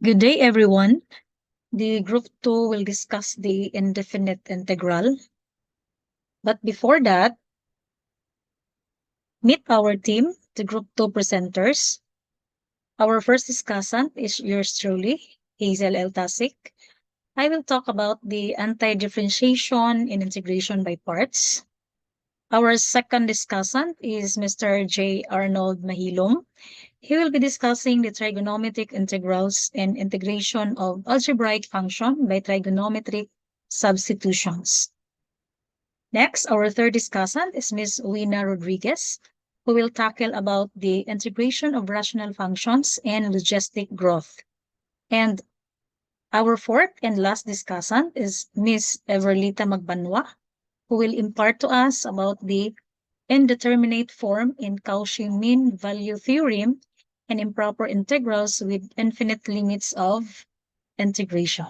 Good day, everyone. The group 2 will discuss the indefinite integral. But before that, meet our team, the group 2 presenters. Our first discussant is yours truly, Hazel L. Tasik. I will talk about the anti-differentiation in integration by parts. Our second discussant is Mr. J. Arnold Mahilom. He will be discussing the trigonometric integrals and integration of algebraic function by trigonometric substitutions. Next, our third discussant is Ms. Wina Rodriguez, who will tackle about the integration of rational functions and logistic growth. And our fourth and last discussant is Ms. Everlita Magbanwa, who will impart to us about the indeterminate form in Cauchy mean value theorem and improper integrals with infinite limits of integration.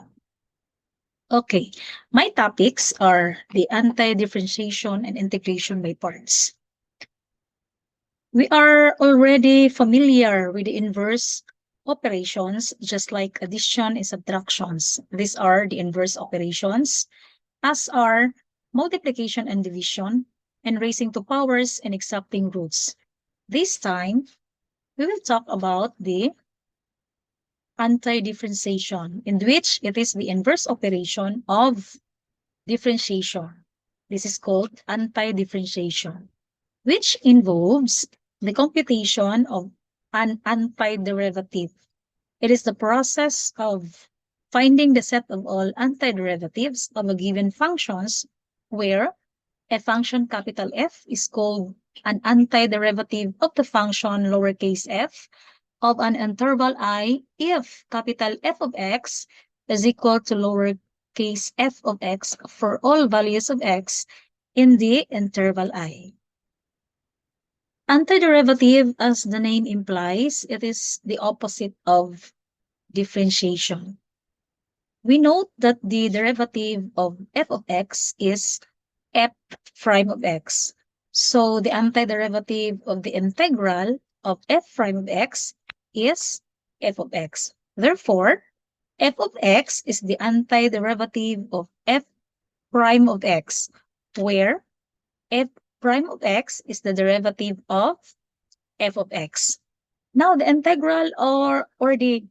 Okay, my topics are the anti-differentiation and integration by parts. We are already familiar with the inverse operations, just like addition and subtractions. These are the inverse operations, as are multiplication and division, and raising to powers and exacting roots. This time, we will talk about the anti-differentiation, in which it is the inverse operation of differentiation. This is called anti-differentiation, which involves the computation of an antiderivative. It is the process of finding the set of all antiderivatives of a given functions where a function capital F is called an antiderivative of the function lowercase f of an interval I if capital F of x is equal to lowercase f of x for all values of x in the interval I. Antiderivative, as the name implies, it is the opposite of differentiation. We note that the derivative of f of x is f prime of x. So the antiderivative of the integral of f prime of x is f of x. Therefore, f of x is the antiderivative of f prime of x, where f prime of x is the derivative of f of x. Now, the integral or the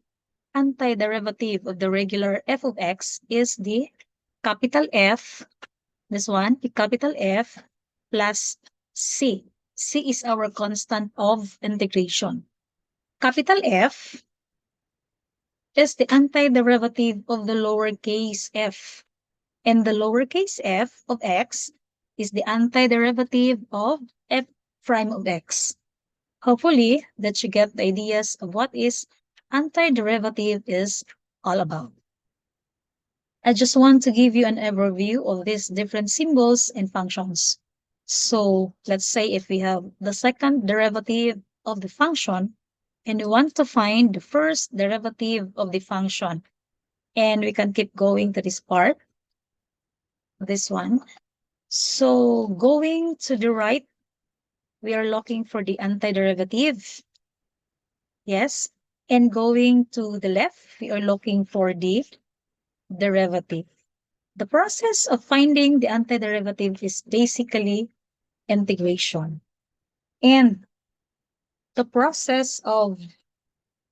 antiderivative of the regular f of x is the capital F, this one, the capital F plus c. C is our constant of integration. Capital F is the antiderivative of the lowercase f, and the lowercase f of x is the antiderivative of f prime of x. Hopefully that you get the ideas of what is antiderivative is all about. I just want to give you an overview of these different symbols and functions. So let's say if we have the second derivative of the function and we want to find the first derivative of the function, and we can keep going to this part, this one. So going to the right, we are looking for the antiderivative. Yes. And going to the left, we are looking for the derivative. The process of finding the antiderivative is basically integration. And the process of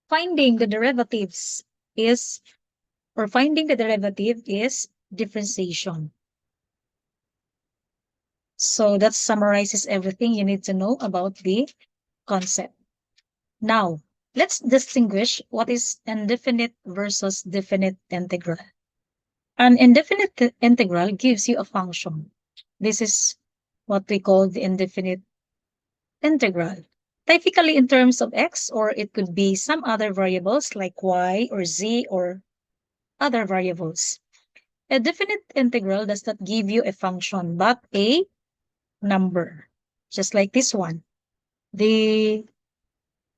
finding the derivatives is, or finding the derivative is differentiation. So that summarizes everything you need to know about the concept. Now, let's distinguish what is indefinite versus definite integral. An indefinite integral gives you a function. This is what we call the indefinite integral. Typically in terms of x, or it could be some other variables like y or z or other variables. A definite integral does not give you a function, but a number, just like this one. The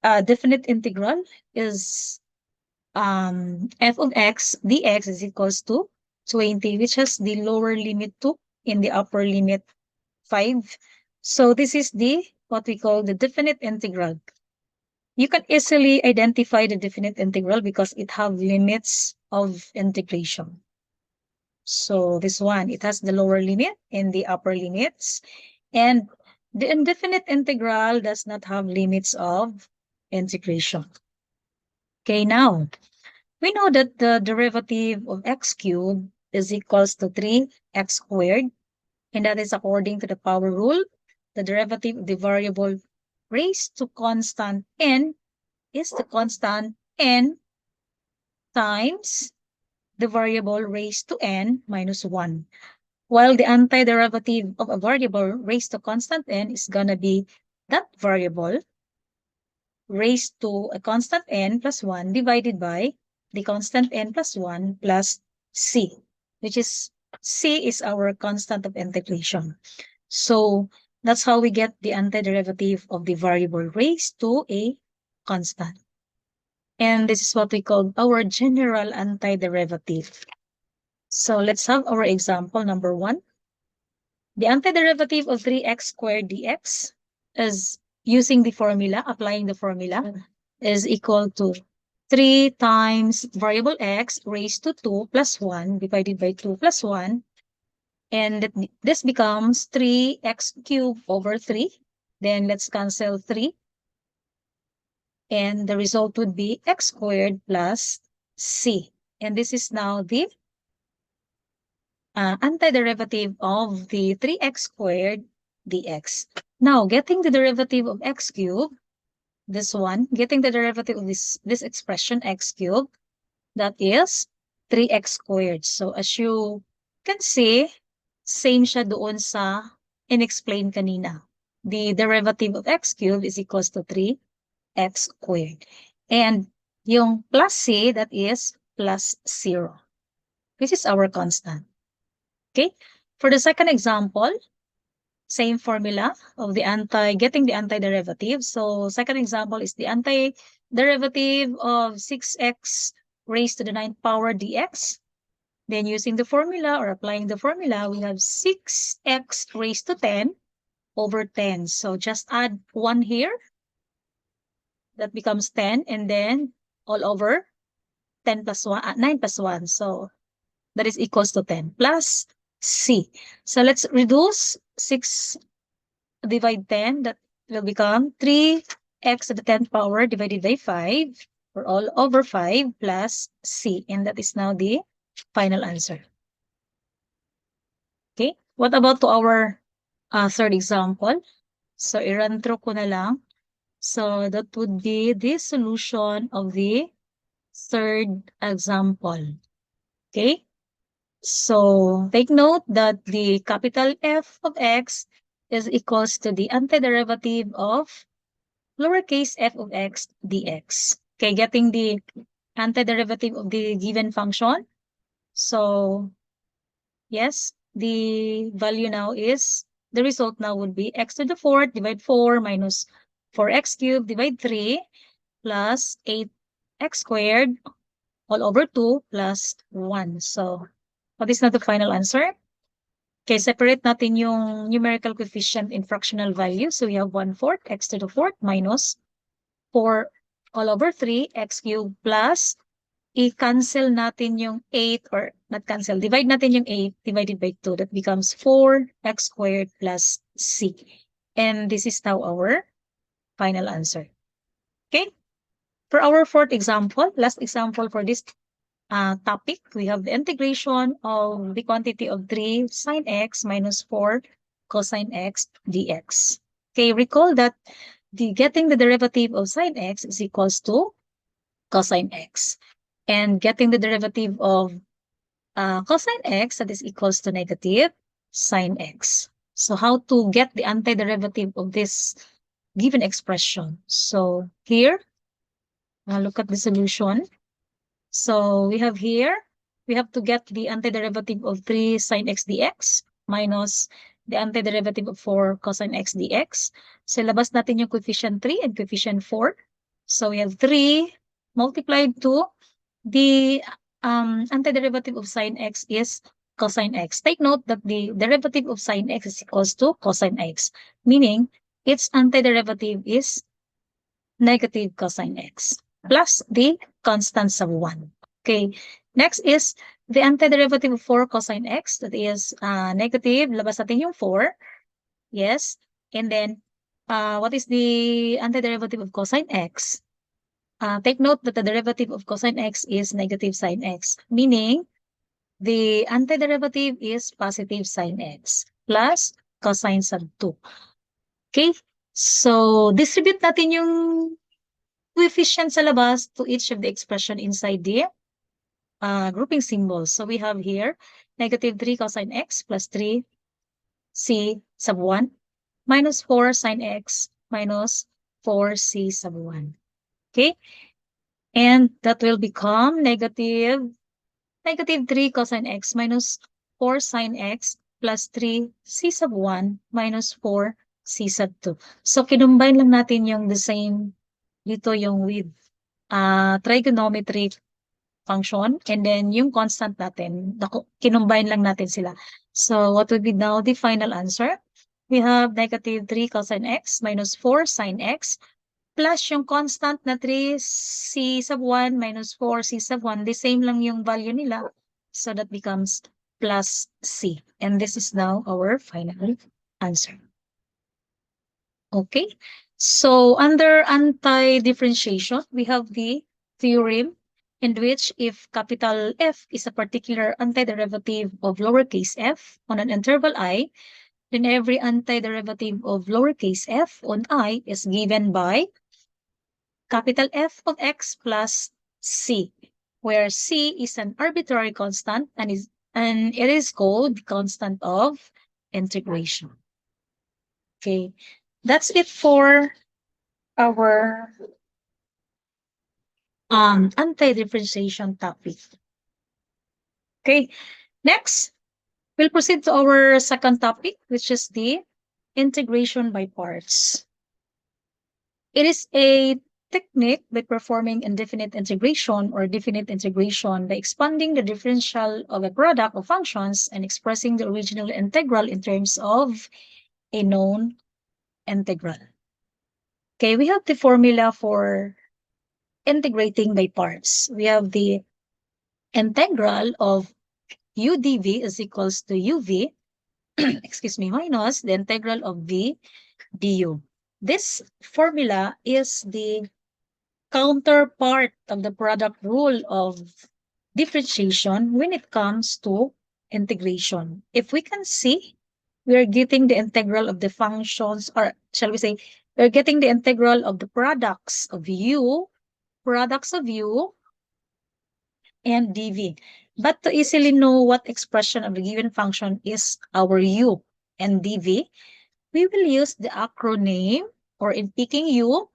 definite integral is f of x dx is equals to 20, which has the lower limit 2 in the upper limit 5. So this is the what we call the definite integral. You can easily identify the definite integral because it have limits of integration. So this one, it has the lower limit and the upper limits. And the indefinite integral does not have limits of integration. Okay, now, we know that the derivative of x cubed is equals to 3x squared, and that is according to the power rule. The derivative of the variable raised to constant n is the constant n times the variable raised to n minus 1. While the antiderivative of a variable raised to constant n is gonna be that variable raised to a constant n plus 1 divided by the constant n plus 1 plus c, which is c is our constant of integration. So that's how we get the antiderivative of the variable raised to a constant. And this is what we call our general antiderivative. So let's have our example number 1. The antiderivative of 3x squared dx is using the formula, applying the formula, is equal to 3 times variable x raised to 2 plus 1 divided by 2 plus 1. And this becomes 3x cubed over 3. Then let's cancel 3. And the result would be x squared plus c. And this is now the antiderivative of the 3x squared dx. Now, getting the derivative of x cubed, this one, getting the derivative of this expression x cubed, that is 3x squared. So, as you can see, same siya doon sa inexplain kanina. The derivative of x cubed is equals to 3x squared. And yung plus c, that is plus 0. This is our constant. Okay? For the second example, same formula of the getting the antiderivative. So second example is the antiderivative of 6x raised to the 9th power dx. Then using the formula or applying the formula, we have 6x raised to 10 over 10. So just add 1 here. That becomes 10, and then all over 10 plus 1, 9 plus 1. So that is equals to 10 plus c. So let's reduce 6 divide 10. That will become 3x to the 10th power divided by 5, or all over 5 plus c. And that is now the final answer. Okay, what about to our third example? So i-run through ko na lang. So that would be the solution of the third example. Okay, so take note that the capital F of x is equals to the antiderivative of lowercase f of x dx. Okay, getting the antiderivative of the given function. So yes, the value now is, the result now would be x to the 4th divide 4 minus 4x cubed divide 3 plus 8x squared all over 2 plus 1. So what is now the final answer? Okay, separate natin yung numerical coefficient in fractional value. So we have 1/4 x to the 4th minus 4 all over 3 x cubed plus i-cancel natin yung 8, or not cancel, divide natin yung 8 divided by 2. That becomes 4x squared plus c. And this is now our final answer. Okay? For our fourth example, last example for this topic, we have the integration of the quantity of 3 sine x minus 4 cosine x dx. Okay, recall that getting the derivative of sine x is equals to cosine x. And getting the derivative of cosine x, that is equals to negative sine x. So how to get the antiderivative of this given expression? So here, look at the solution. So we have here, we have to get the antiderivative of 3 sine x dx minus the antiderivative of 4 cosine x dx. So labas natin yung coefficient 3 and coefficient 4. So we have 3 multiplied to the antiderivative of sine x is cosine x. Take note that the derivative of sine x is equals to cosine x, meaning its antiderivative is negative cosine x plus the constant sub 1. Okay. Next is the antiderivative of 4 cosine x. That is negative. Labas natin yung 4. Yes. And then, what is the antiderivative of cosine x? Take note that the derivative of cosine x is negative sine x, meaning the antiderivative is positive sine x plus cosine sub 2. Okay? So, distribute natin yung coefficient sa labas to each of the expression inside the grouping symbols. So, we have here negative 3 cosine x plus 3 c sub 1 minus 4 sine x minus 4c sub 1. Okay? And that will become negative 3 cosine x minus 4 sine x plus 3 c sub 1 minus 4 c sub 2. So, kinumbine lang natin yung the same dito yung with trigonometric function and then yung constant natin, kinumbine lang natin sila. So, what would be now the final answer? We have negative 3 cosine x minus 4 sine x plus yung constant na 3c sub 1 minus 4c sub 1, the same lang yung value nila. So that becomes plus c. And this is now our final answer. Okay. So under anti-differentiation, we have the theorem in which if capital F is a particular antiderivative of lowercase f on an interval I, then every antiderivative of lowercase f on I is given by capital F of x plus c, where c is an arbitrary constant and it is called the constant of integration. Okay, that's it for our anti-differentiation topic. Okay, next we'll proceed to our second topic, which is the integration by parts. It is a technique by performing indefinite integration or definite integration by expanding the differential of a product of functions and expressing the original integral in terms of a known integral. Okay, we have the formula for integrating by parts. We have the integral of u dv is equals to uv, excuse me, minus the integral of v du. This formula is the counterpart of the product rule of differentiation when it comes to integration. If we can see, we're getting the integral of the functions, or shall we say, we're getting the integral of the products of u and dv. But to easily know what expression of the given function is our u and dv, we will use the acronym, or in picking u,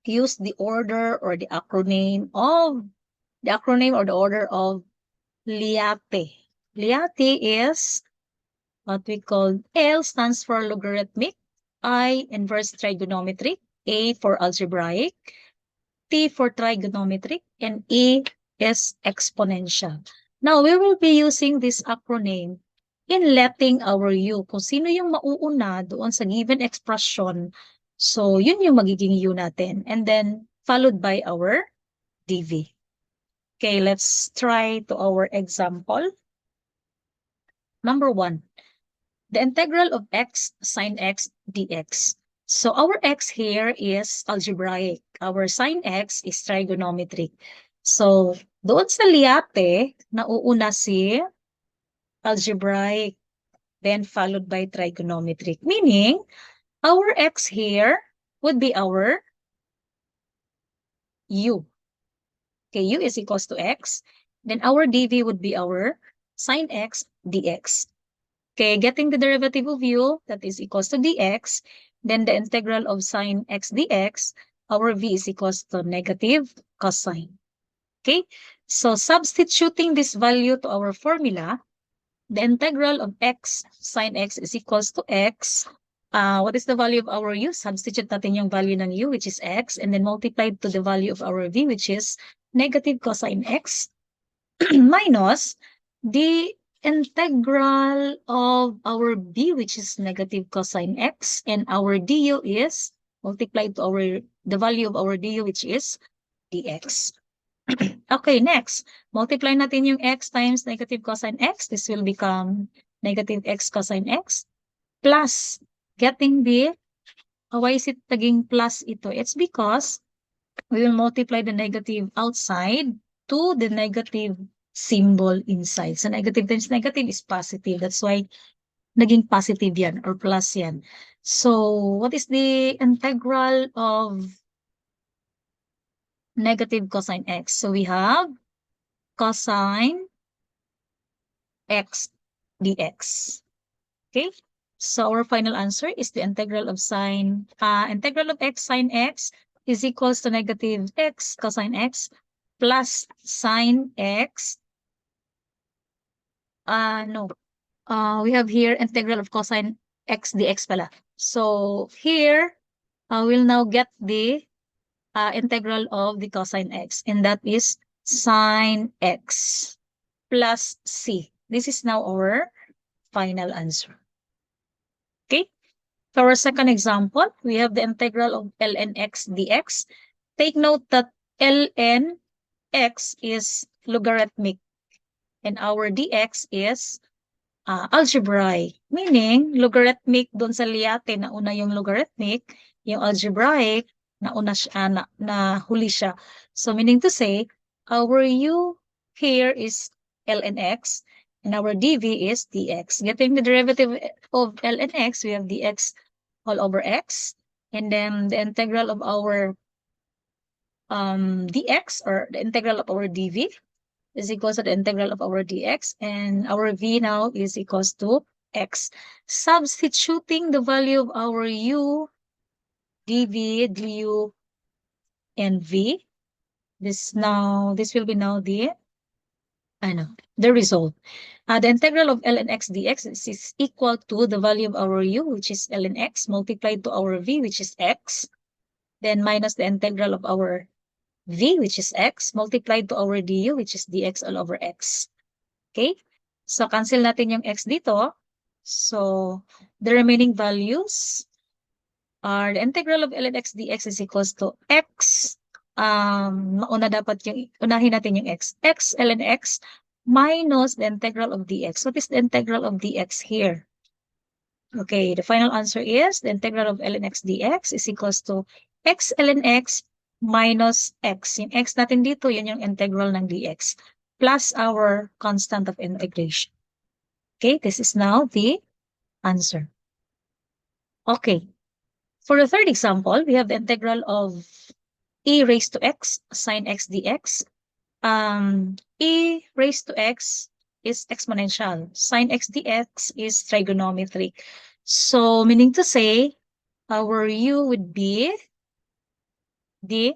use the order or the acronym or the order of LIATE. LIATE is what we call L stands for logarithmic, I inverse trigonometric, A for algebraic, T for trigonometric, and E is exponential. Now, we will be using this acronym in letting our U. Kung sino yung mauuna doon sa given expression, so yun yung magiging U natin. And then, followed by our dv. Okay, let's try to our example. Number 1, the integral of x sine x dx. So our x here is algebraic. Our sine x is trigonometric. So doon sa liate, nauuna si algebraic, then followed by trigonometric. Meaning, our x here would be our u. Okay, u is equals to x. Then our dv would be our sine x dx. Okay, getting the derivative of u, that is equals to dx. Then the integral of sine x dx, our v is equals to negative cosine. Okay, so substituting this value to our formula, the integral of x sine x is equals to x. What is the value of our u? Substitute natin yung value ng u, which is x, and then multiplied to the value of our v, which is negative cosine x, minus the integral of our b, which is negative cosine x, and our du is multiplied to our the value of our du, which is dx. Okay, next. Multiply natin yung x times negative cosine x. This will become negative x cosine x plus getting the, why is it naging plus ito? It's because we will multiply the negative outside to the negative symbol inside. So negative times negative is positive. That's why naging positive yan or plus yan. So what is the integral of negative cosine x? So we have cosine x dx. Okay? So our final answer is the integral of integral of x sine x is equals to negative x cosine x plus sine x. No. We have here integral of cosine x dx pala. So here, we'll now get the integral of the cosine x, and that is sine x plus c. This is now our final answer. Okay? For our second example, we have the integral of ln x dx. Take note that ln x is logarithmic and our dx is algebraic. Meaning, logarithmic doon sa liate, nauna yung logarithmic, yung algebraic, nauna siya, na huli siya. So, meaning to say, our u here is ln x, and our dv is dx. Getting the derivative of ln x, we have dx all over x, and then the integral of our dx, or the integral of our dv, is equals to the integral of our dx, and our v now is equals to x. Substituting the value of our u, dv, du, and v, this will be now the result. The integral of ln x dx is equal to the value of our u, which is ln x, multiplied to our v, which is x, then minus the integral of our v, which is x, multiplied to our du, which is dx all over x. Okay? So, cancel natin yung x dito. So, the remaining values are the integral of ln x dx is equals to x. Unahin natin yung x. X ln x minus the integral of dx. What is the integral of dx here? Okay, the final answer is the integral of ln x dx is equals to x ln x minus x. Yung x natin dito, yun yung integral ng dx, plus our constant of integration. Okay, this is now the answer. Okay, for the third example, we have the integral of e raised to x sine x dx. E raised to x is exponential. Sine x dx is trigonometric. So, meaning to say, our u would be the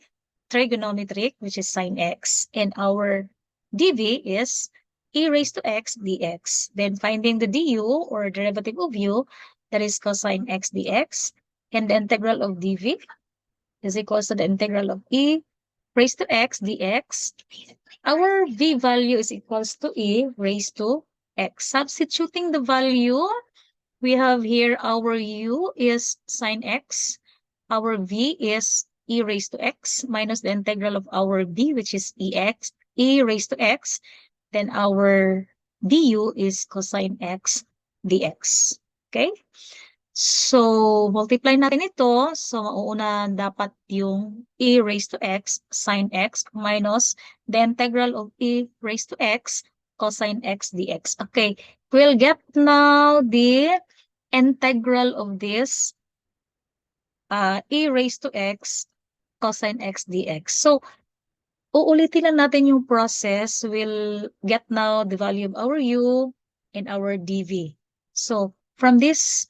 trigonometric, which is sine x, and our dv is e raised to x dx. Then finding the du, or derivative of u, that is cosine x dx, and the integral of dv is equals to the integral of e raised to x dx. Our v value is equals to e raised to x. Substituting the value, we have here our u is sine x, our v is e raised to x, minus the integral of our b, which is e raised to x, then our du is cosine x dx. Okay? So, multiply natin ito. So, mauuna dapat yung e raised to x sine x minus the integral of e raised to x cosine x dx. Okay, we'll get now the integral of this e raised to x cosine x dx. So, uulitin lang natin yung process. We'll get now the value of our u and our dv. So, from this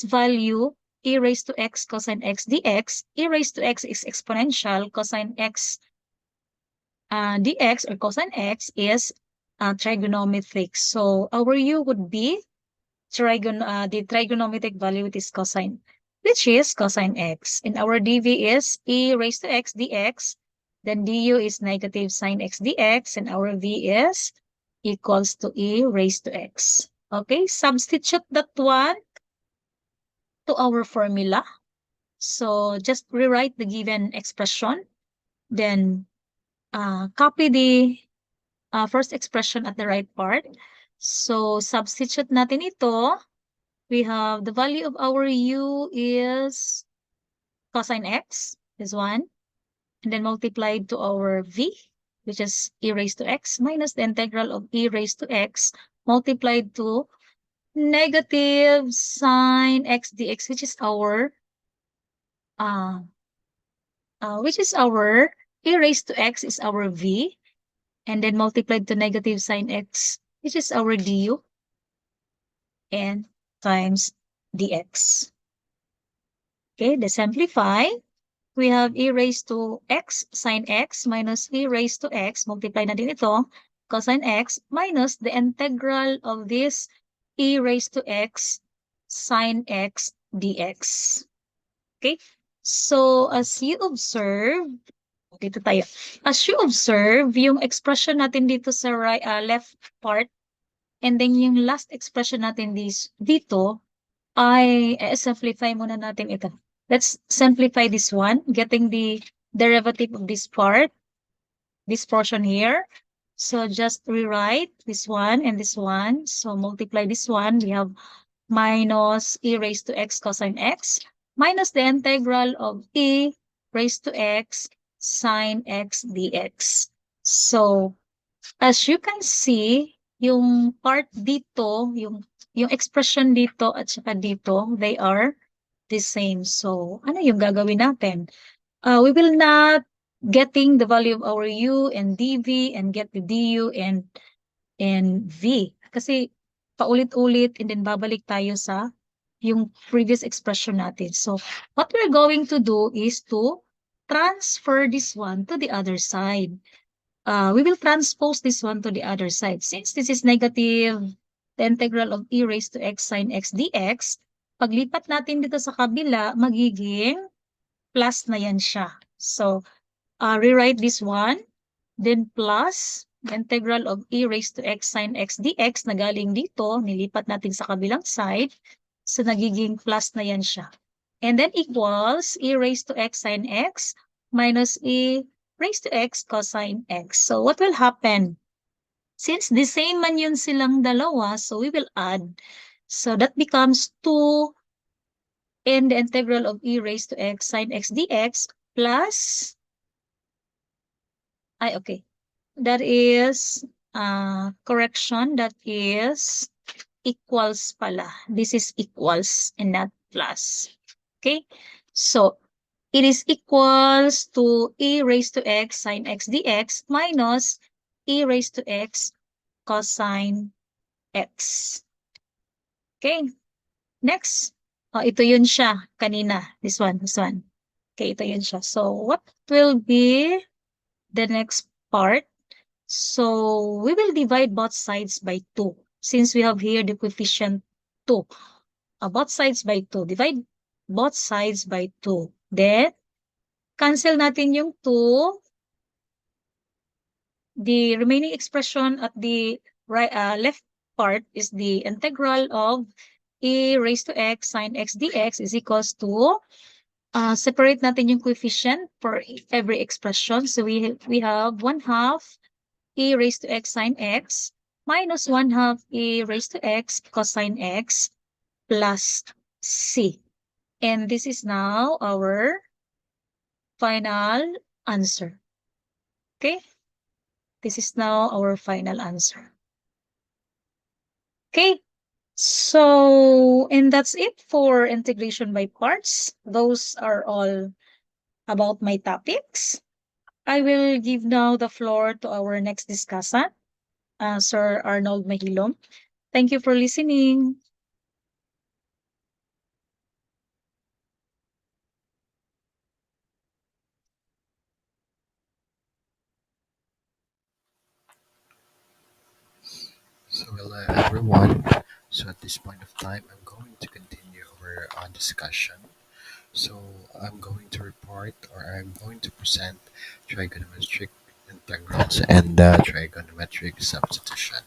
value, e raised to x cosine x dx, e raised to x is exponential, cosine x dx or cosine x is trigonometric. So, our u would be the trigonometric value, which is cosine x, and our dv is e raised to x dx, then du is negative sine x dx, and our v is equals to e raised to x. Okay, substitute that one to our formula. So just rewrite the given expression, then copy the first expression at the right part. So substitute natin ito. We have the value of our u is cosine x, is 1, and then multiplied to our v, which is e raised to x, minus the integral of e raised to x multiplied to negative sine x dx, uh, which is our e raised to x is our v, and then multiplied to negative sine x, which is our du, and times dx. Okay, to simplify, we have e raised to x sine x minus e raised to x, multiply natin ito, cosine x, minus the integral of this e raised to x sine x dx. Okay? So, as you observe, dito tayo. As you observe, yung expression natin dito sa right, left part, and then yung last expression natin dito, ay simplify muna natin ito. Let's simplify this one, getting the derivative of this part, this portion here. So just rewrite this one and this one. So multiply this one. We have minus e raised to x cosine x minus the integral of e raised to x sine x dx. So as you can see, yung part dito, yung expression dito at saka dito, they are the same. So, ano yung gagawin natin? We will not getting the value of our u and dv and get the du and v. Kasi paulit-ulit and then babalik tayo sa yung previous expression natin. So, what we're going to do is to transfer this one to the other side. We will transpose this one to the other side. Since this is negative, the integral of e raised to x sine x dx, paglipat natin dito sa kabila, magiging plus na yan siya. So, rewrite this one, then plus the integral of e raised to x sine x dx na galing dito, nilipat natin sa kabilang side, so nagiging plus na yan siya. And then equals e raised to x sine x minus e raised to x cosine x. So what will happen? Since the same man yun silang dalawa, so we will add. So that becomes 2 and the integral of e raised to x sine x dx plus, okay. That is, correction, that is equals pala. This is equals and not plus. Okay? So, it is equals to e raised to x sine x dx minus e raised to x cosine x. Okay? Next. Ito yun siya kanina. This one. Okay, ito yun siya. So, what will be the next part? So, we will divide both sides by 2. Since we have here the coefficient 2. Both sides by 2. Divide both sides by 2. Then, cancel natin yung 2. The remaining expression at the right, left part is the integral of e raised to x sine x dx is equals to, separate natin yung coefficient for every expression. So, we have 1/2 e raised to x sine x minus 1/2 e raised to x cosine x plus c. And this is now our final answer. Okay? This is now our final answer. Okay? So, and that's it for integration by parts. Those are all about my topics. I will give now the floor to our next discussant, Sir Arnold Mahilom. Thank you for listening. So hello everyone. So at this point of time, I'm going to continue our discussion. So I'm going to report or I'm going to present trigonometric integrals and trigonometric substitution.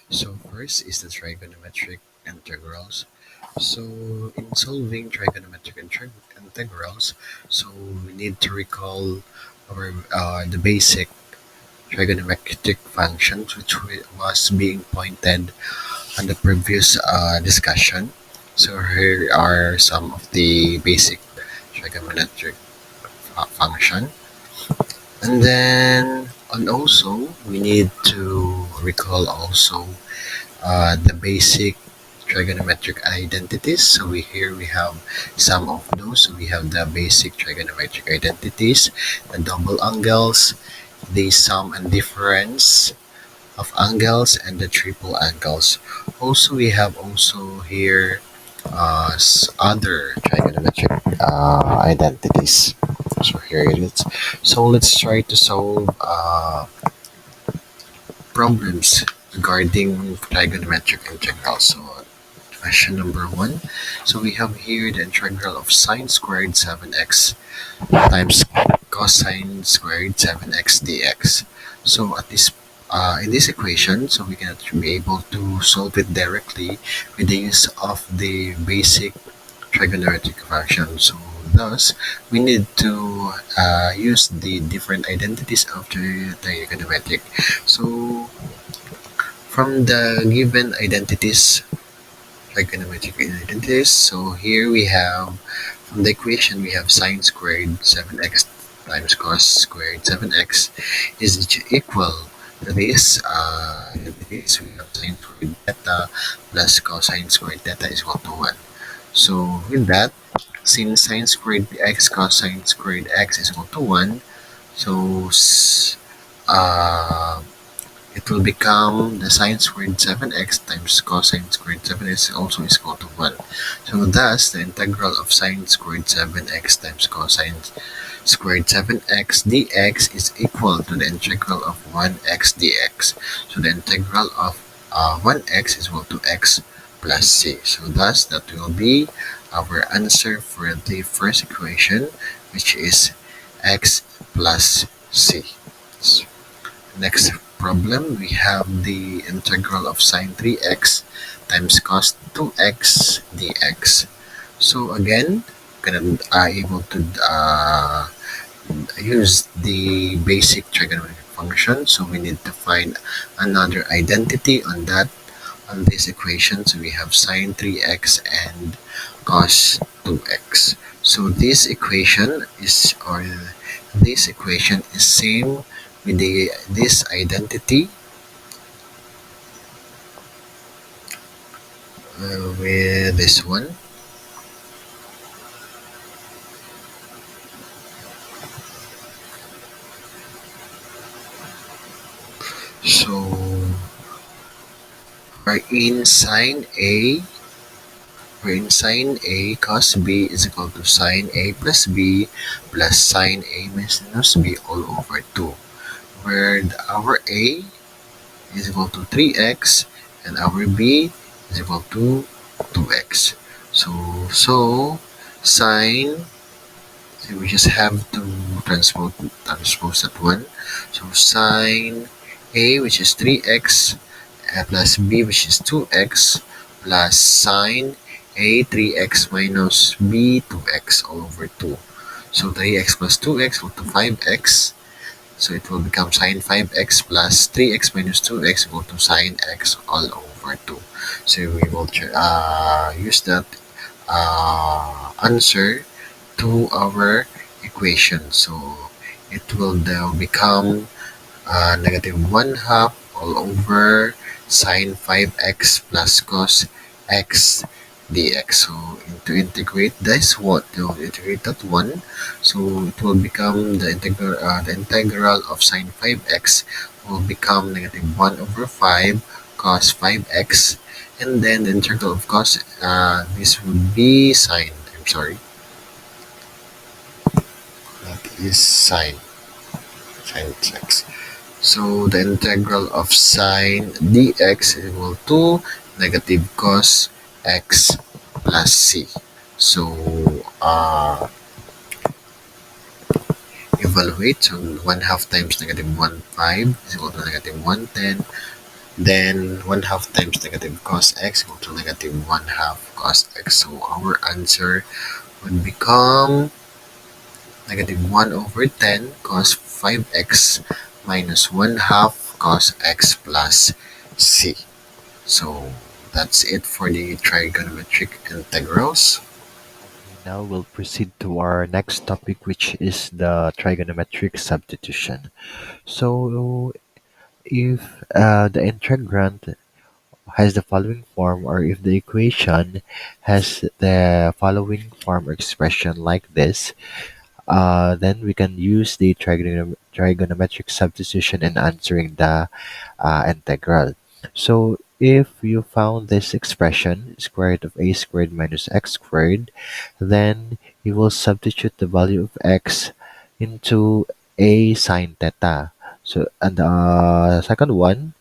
So first is the trigonometric integrals. So in solving trigonometric integrals, so we need to recall our the basic trigonometric functions which was being pointed on the previous discussion. So here are some of the basic trigonometric function, and also we need to recall also the basic trigonometric identities. So we have some of those. So we have the basic trigonometric identities, the double angles, the sum and difference of angles, and the triple angles. Also, we have also here other trigonometric identities. So here it is. So let's try to solve problems regarding trigonometric integrals. So question number one. So we have here the integral of sine squared 7x times cosine squared 7x dx. So at this in this equation, so we cannot be able to solve it directly with the use of the basic trigonometric function. So thus, we need to use the different identities of the trigonometric. So from the given identities, trigonometric identities, so here we have from the equation we have sine squared 7x times cos squared 7x is equal to this identities. We have sine squared theta plus cosine squared theta is equal to 1. So with that, since sine squared x cosine squared x is equal to 1, so uh, it will become the sine squared 7x times cosine squared 7x also is equal to 1. So thus, the integral of sine squared 7x times cosine squared 7x dx is equal to the integral of 1x dx. So the integral of 1x is equal to x plus c. So thus, that will be our answer for the first equation, which is x plus c. So next problem, we have the integral of sine 3x times cos 2x dx. So again, gonna able to use the basic trigonometric function. So we need to find another identity on that on this equation. So we have sine 3x and cos 2x. So this equation is same with this identity with this one. So we're in sine A, cos B is equal to sine A plus B plus sine A minus B all over 2, where our A is equal to 3x and our B is equal to 2x. So sine, so we just have to transpose that one. So sine A, which is 3x, plus B, which is 2x, plus sine A 3x minus B 2x all over 2. So 3x plus 2x equal to 5x. So it will become sine 5x plus 3x minus 2x equal to sine x all over 2. So we will use that answer to our equation. So it will now become negative 1 half all over sine 5x plus cos x dx. So to integrate this one, to integrate that one, so it will become the integral of sine 5x will become negative 1 over 5 cos 5x, and then the integral of cos, this would be sine, I'm sorry, that is sine x. So the integral of sine dx is equal to negative cos x plus c. So evaluate, so 1 half times negative 1 5 is equal to negative 110 Then 1 half times negative cos x equal to negative 1 half cos x. So our answer would become negative 1 over 10 cos 5x minus 1 half cos x plus c. So that's it for the trigonometric integrals. Okay, now we'll proceed to our next topic, which is the trigonometric substitution. So, if the integrand has the following form, or if the equation has the following form or expression like this, then we can use the trigonometric substitution in answering the integral. So if you found this expression, square root of a squared minus x squared, then you will substitute the value of x into a sine theta. So, and the second one,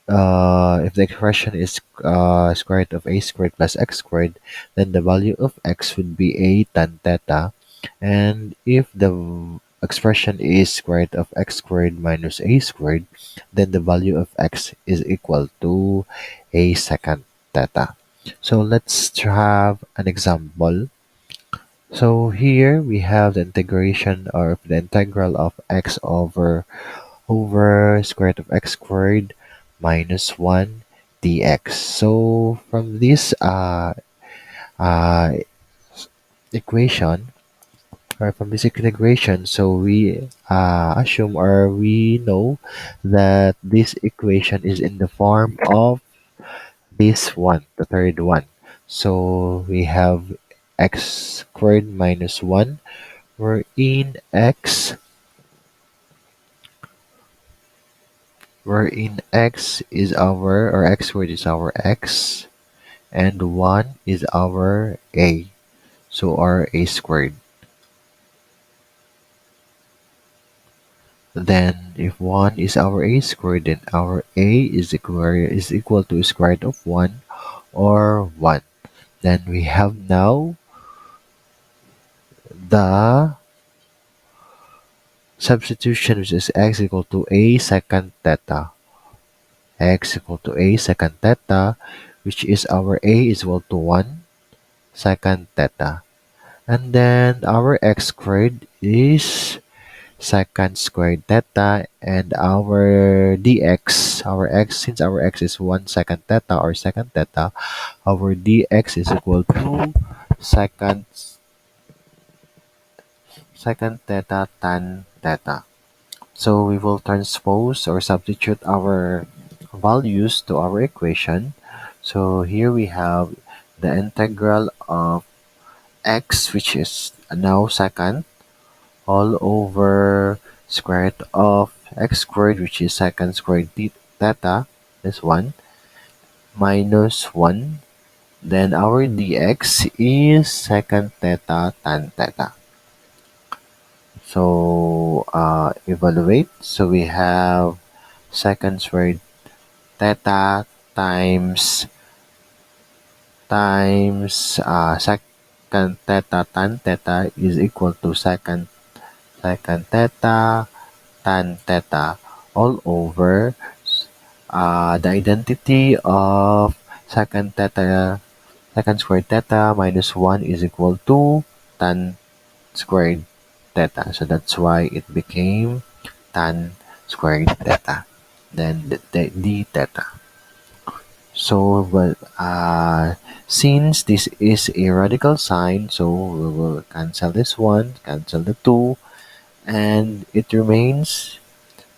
if the expression is square root of a squared plus x squared, then the value of x would be a tan theta. And if the expression is square root of x squared minus a squared, then the value of x is equal to a secant theta. So let's have an example. So here we have the integration, or the integral of x over square root of x squared minus 1 dx. So from this uh, equation, or from this integration, so we assume, or we know that this equation is in the form of this one, the third one. So we have x squared minus 1, wherein x is our, or x squared is our x, and 1 is our a, so our a squared. Then if 1 is our a squared, then our a is equal to square root of 1, or 1. Then we have now the substitution, which is x equal to a secant theta. X equal to a secant theta, which is our a is equal to 1 secant theta. And then our x squared is secant squared theta, and our dx, our x, since our x is 1 secant theta or secant theta, our dx is equal to secant secant theta tan theta. So we will transpose or substitute our values to our equation. So here we have the integral of x, which is now secant, all over square root of x squared, which is secant squared theta, this one, minus 1. Then our dx is secant theta tan theta. So evaluate. So we have secant squared theta times secant theta tan theta is equal to secant theta tan theta, all over the identity of secant theta secant squared theta minus 1 is equal to tan squared theta. So that's why it became tan squared theta. Then d theta. So, but since this is a radical sign, so we will cancel this one, cancel the 2, and it remains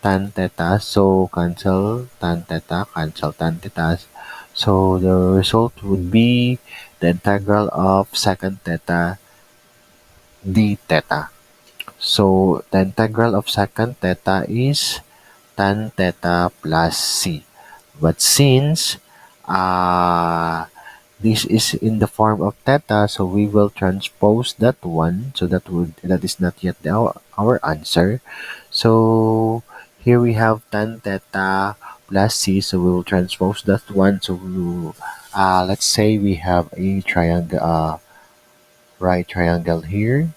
tan theta. So cancel tan theta, cancel tan theta. So the result would be the integral of secant theta d theta. So the integral of secant theta is tan theta plus c. But since this is in the form of theta, so we will transpose that one. So that is not yet our answer. So here we have tan theta plus c. So we will transpose that one. So we will, let's say we have a triangle, right triangle here.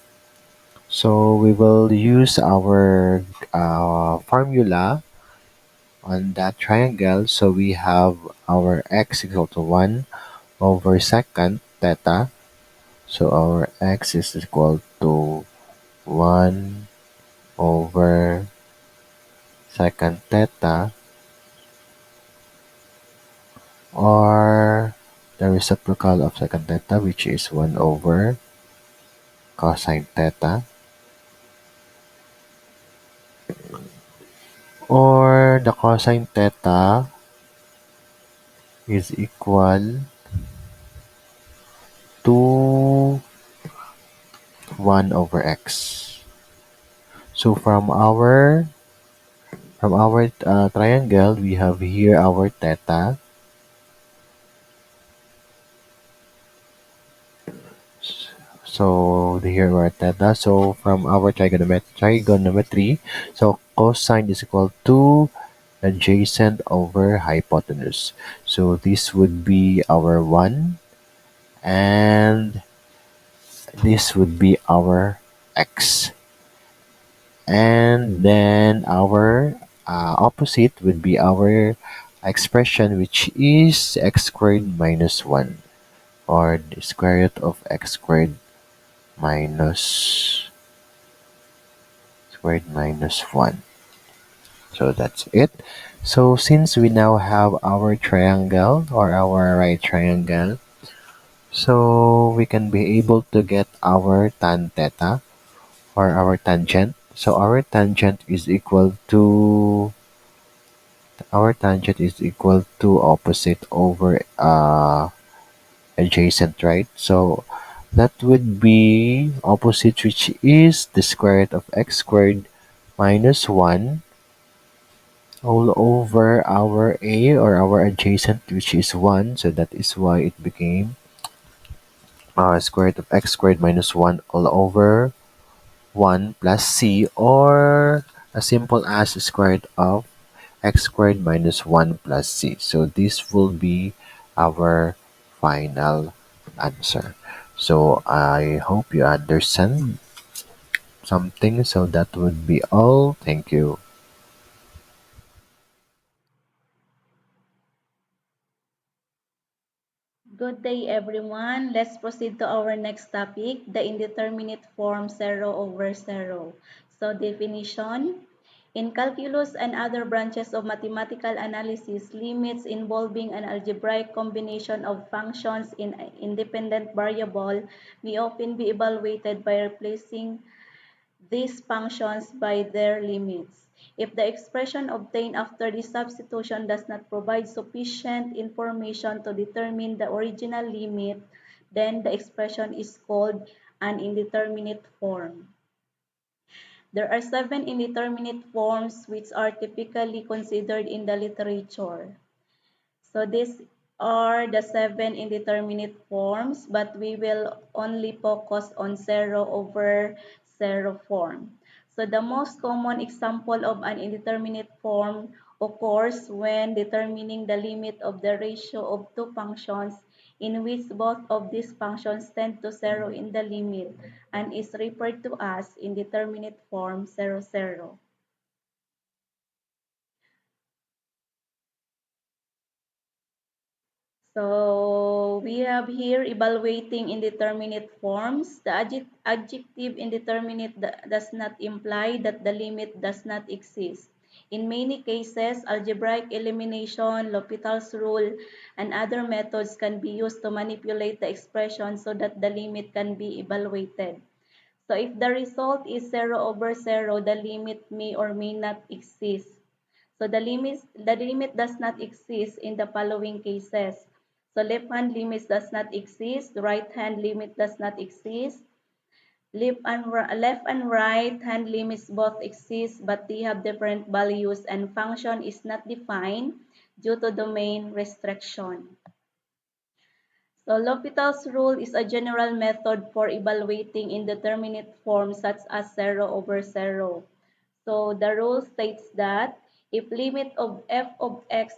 So we will use our formula, on that triangle. So we have our x equal to 1 over secant theta. So our x is equal to 1 over secant theta, or the reciprocal of secant theta, which is 1 over cosine theta, or the cosine theta is equal to 1 over x. So from our triangle, we have here our theta. So here our theta. So from our trigonometry, so cosine is equal to adjacent over hypotenuse. So this would be our 1, and this would be our x. And then our opposite would be our expression, which is x squared minus 1, or the square root of x minus squared minus 1. So that's it. So since we now have our triangle, or our right triangle, so we can be able to get our tan theta, or our tangent. So our tangent is equal to opposite over adjacent, right? So that would be opposite, which is the square root of x squared minus 1 all over our a, or our adjacent, which is 1. So that is why it became square root of x squared minus 1 all over 1 plus c, or as simple as square root of x squared minus 1 plus c. So this will be our final answer. So I hope you understand something. So that would be all. Thank you. Good day, everyone. Let's proceed to our next topic, the indeterminate form 0 over 0. So, definition. In calculus and other branches of mathematical analysis, limits involving an algebraic combination of functions in an independent variable may often be evaluated by replacing these functions by their limits. If the expression obtained after the substitution does not provide sufficient information to determine the original limit, then the expression is called an indeterminate form. There are 7 indeterminate forms which are typically considered in the literature. So these are the 7 indeterminate forms, but we will only focus on 0 over 0 form. So the most common example of an indeterminate form occurs when determining the limit of the ratio of two functions in which both of these functions tend to 0 in the limit, and is referred to as indeterminate form 0, 0. So we have here evaluating indeterminate forms. The adjective indeterminate does not imply that the limit does not exist. In many cases, algebraic elimination, L'Hopital's rule, and other methods can be used to manipulate the expression so that the limit can be evaluated. So if the result is 0 over 0, the limit may or may not exist. So the limit does not exist in the following cases. So left hand limit does not exist, right hand limit does not exist, left and right hand limits both exist, but they have different values, and function is not defined due to domain restriction. So L'Hopital's rule is a general method for evaluating indeterminate forms such as 0 over 0. So the rule states that if limit of f of x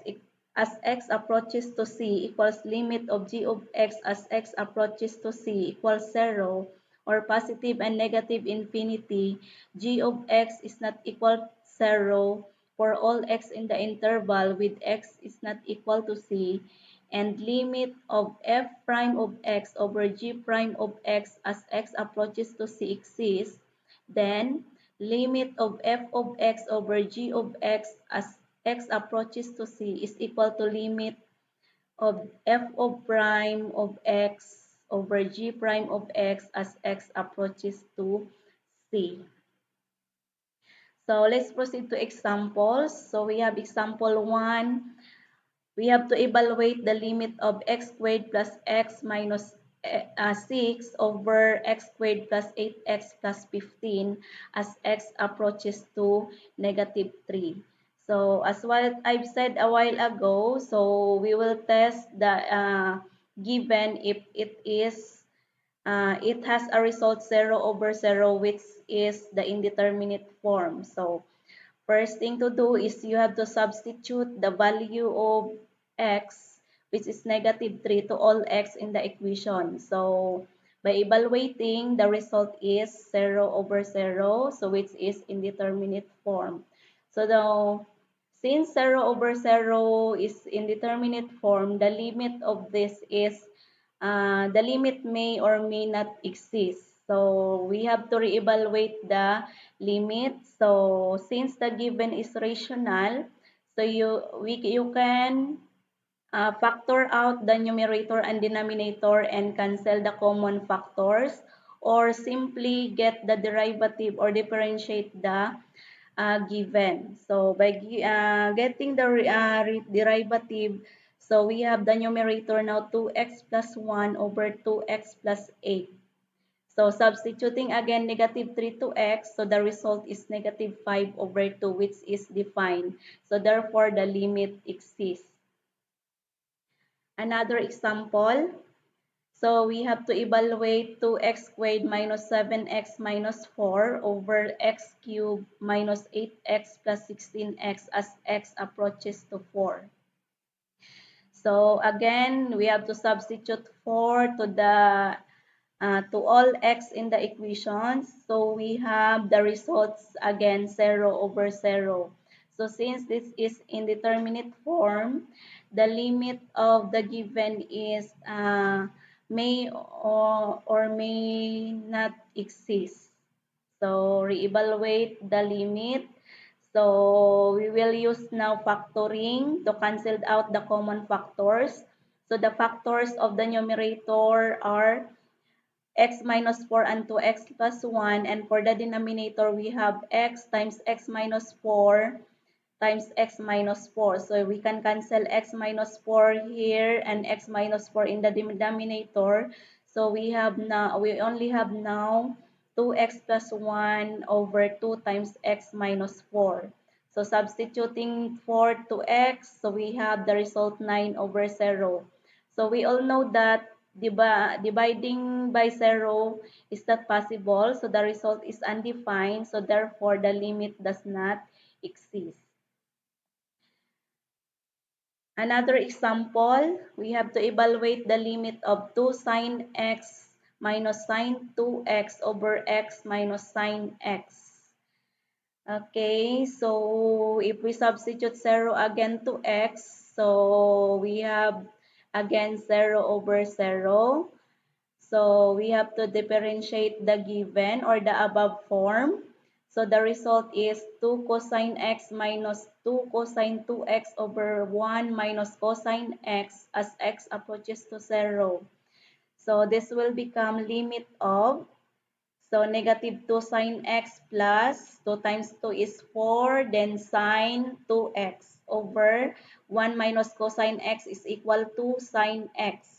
as x approaches to c equals limit of g of x as x approaches to c equals 0, or positive and negative infinity, g of x is not equal 0, for all x in the interval with x is not equal to c, and limit of f prime of x over g prime of x as x approaches to c exists, then limit of f of x over g of x as x approaches to c is equal to limit of f of prime of x over g prime of x as x approaches to c. So let's proceed to examples. So we have example 1. We have to evaluate the limit of x squared plus x minus 6 over x squared plus 8x plus 15 as x approaches to negative 3. So as what I've said a while ago, so we will test the given if it has a result 0 over 0, which is the indeterminate form. So first thing to do is you have to substitute the value of x, which is negative 3, to all x in the equation. So by evaluating, the result is 0 over 0, so which is indeterminate form. So now, since 0 over 0 is indeterminate form, the limit of this is the limit may or may not exist. So we have to reevaluate the limit. So since the given is rational, so you can factor out the numerator and denominator and cancel the common factors, or simply get the derivative or differentiate the given. So by getting the derivative, so we have the numerator now 2x plus 1 over 2x plus 8. So substituting again negative 3 to x, so the result is negative 5 over 2, which is defined. So therefore, the limit exists. Another example, so we have to evaluate 2x squared minus 7x minus 4 over x cubed minus 8x plus 16x as x approaches to 4. So again, we have to substitute 4 to all x in the equations. So we have the results again 0 over 0. So since this is indeterminate form, the limit of the given is may or may not exist. So reevaluate the limit. So we will use now factoring to cancel out the common factors. So the factors of the numerator are x minus 4 and 2x plus 1, and for the denominator we have x times x minus 4 times x minus 4. So we can cancel x minus 4 here and x minus 4 in the denominator. So we only have now 2x plus 1 over 2 times x minus 4. So substituting 4 to x, so we have the result 9 over 0. So we all know that dividing by 0 is not possible. So the result is undefined. So therefore, the limit does not exist. Another example, we have to evaluate the limit of 2 sine x minus sine 2x over x minus sine x. Okay, so if we substitute 0 again to x, so we have again 0 over 0. So we have to differentiate the given or the above form. So the result is 2 cosine x minus 2 cosine 2x over 1 minus cosine x as x approaches to 0. So this will become limit of, so negative 2 sine x plus 2 times 2 is 4, then sine 2x over 1 minus cosine x is equal to sine x.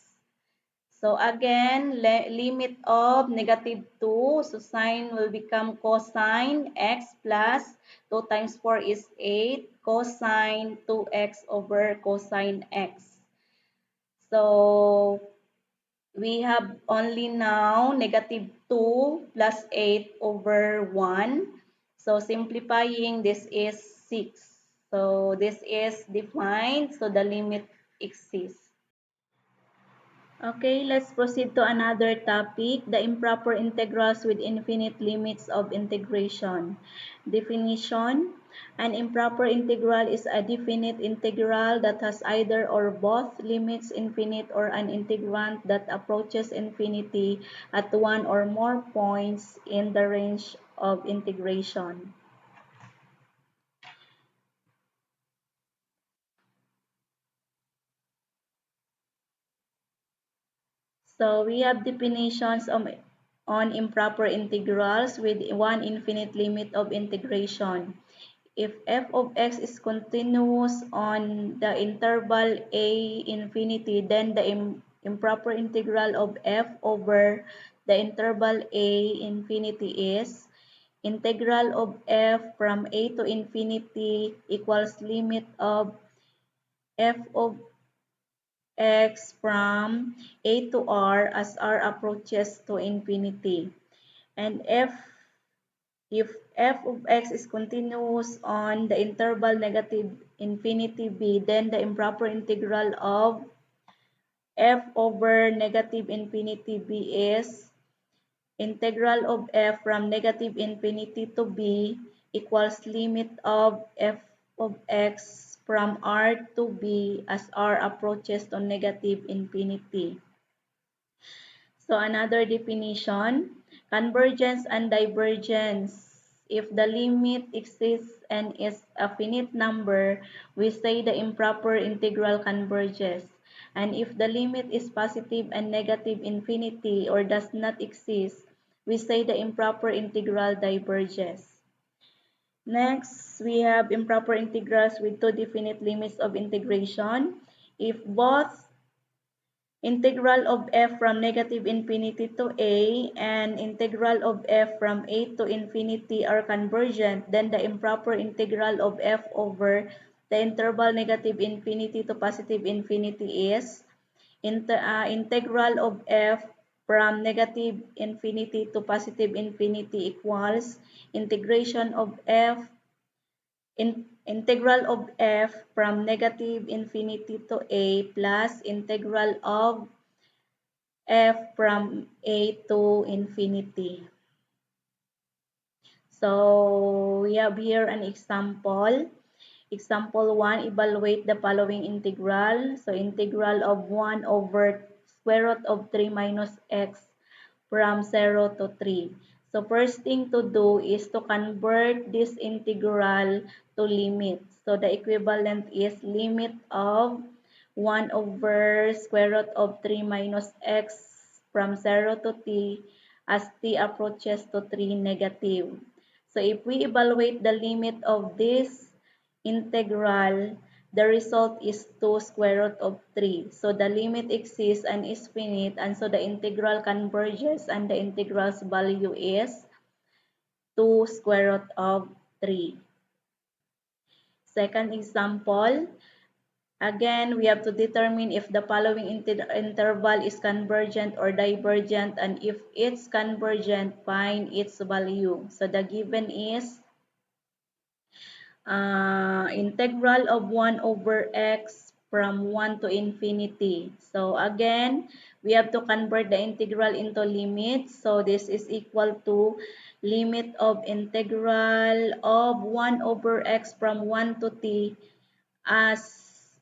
So again, limit of negative 2. So sine will become cosine x plus 2 times 4 is 8. Cosine 2x over cosine x. So we have only now negative 2 plus 8 over 1. So simplifying, this is 6. So this is defined. So the limit exists. Okay, let's proceed to another topic, the improper integrals with infinite limits of integration. Definition: an improper integral is a definite integral that has either or both limits infinite or an integrand that approaches infinity at one or more points in the range of integration. So we have definitions on improper integrals with one infinite limit of integration. If f of x is continuous on the interval a infinity, then the improper integral of f over the interval a infinity is integral of f from a to infinity equals limit of f of x from a to r as r approaches to infinity. And if f of x is continuous on the interval negative infinity b, then the improper integral of f over negative infinity b is integral of f from negative infinity to b equals limit of f of x from r to b as r approaches to negative infinity. So another definition, convergence and divergence. If the limit exists and is a finite number, we say the improper integral converges. And if the limit is positive and negative infinity or does not exist, we say the improper integral diverges. Next, we have improper integrals with two definite limits of integration. If both integral of f from negative infinity to a and integral of f from a to infinity are convergent, then the improper integral of f over the interval negative infinity to positive infinity is integral of f from negative infinity to positive infinity equals integration of f integral of f from negative infinity to a plus integral of f from a to infinity. So we have here an example. Example 1, evaluate the following integral. So integral of 1 over square root of 3 minus x from 0 to 3. So first thing to do is to convert this integral to limits. So the equivalent is limit of 1 over square root of 3 minus x from 0 to t as t approaches to 3 negative. So if we evaluate the limit of this integral, the result is 2 square root of 3. So the limit exists and is finite, and so the integral converges and the integral's value is 2 square root of 3. Second example, again, we have to determine if the following interval is convergent or divergent, and if it's convergent, find its value. So the given is integral of 1 over x from 1 to infinity. So again, we have to convert the integral into limits. So this is equal to limit of integral of 1 over x from 1 to t as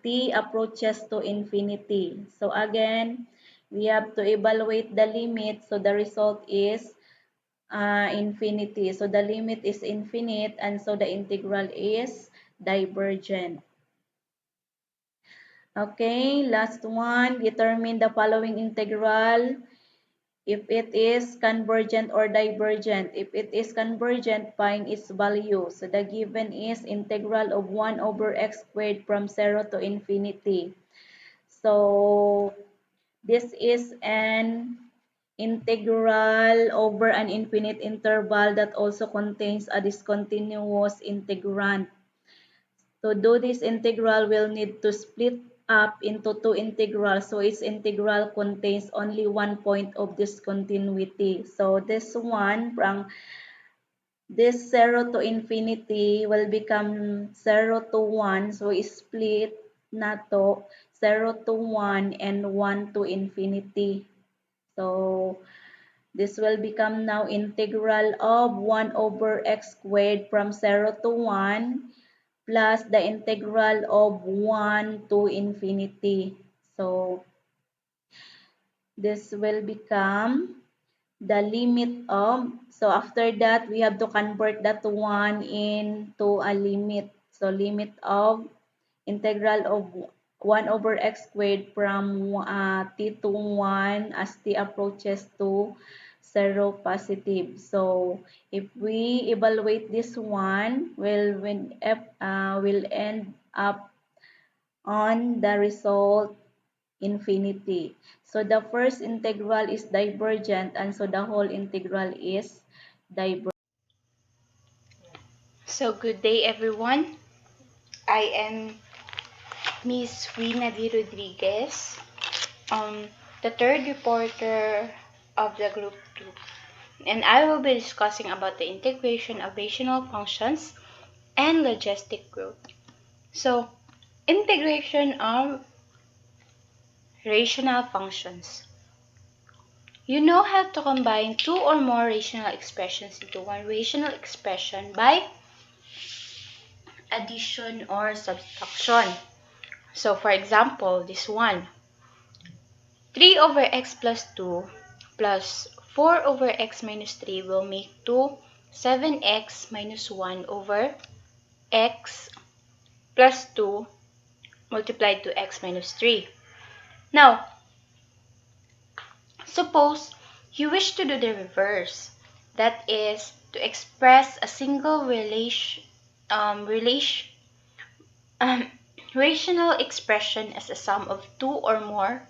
t approaches to infinity. So again, we have to evaluate the limit. So the result is infinity. So the limit is infinite and so the integral is divergent. Okay, last one, determine the following integral if it is convergent or divergent. If it is convergent, find its value. So the given is integral of 1 over x squared from 0 to infinity. So this is an integral over an infinite interval that also contains a discontinuous integrand. To do this integral, we'll need to split up into two integrals. So its integral contains only one point of discontinuity. So this one, from this 0 to infinity will become 0 to 1. So split na to 0 to 1, and 1 to infinity. So this will become now integral of 1 over x squared from 0 to 1 plus the integral of 1 to infinity. So this will become the limit of, so after that, we have to convert that 1 into a limit. So limit of integral of 1 over x squared from t to 1 as t approaches to 0 positive. So if we evaluate this one, will end up on the result infinity. So the first integral is divergent, and so the whole integral is divergent. So good day everyone. I am Miss Rina D. Rodriguez, the third reporter of the group 2. And I will be discussing about the integration of rational functions and logistic growth. So, integration of rational functions. You know how to combine two or more rational expressions into one rational expression by addition or subtraction. So, for example, this one, 3 over x plus 2 plus 4 over x minus 3 will make 7x minus 1 over x plus 2 multiplied to x minus 3. Now, suppose you wish to do the reverse. That is, to express a single relation, um, rational expression as a sum of two or more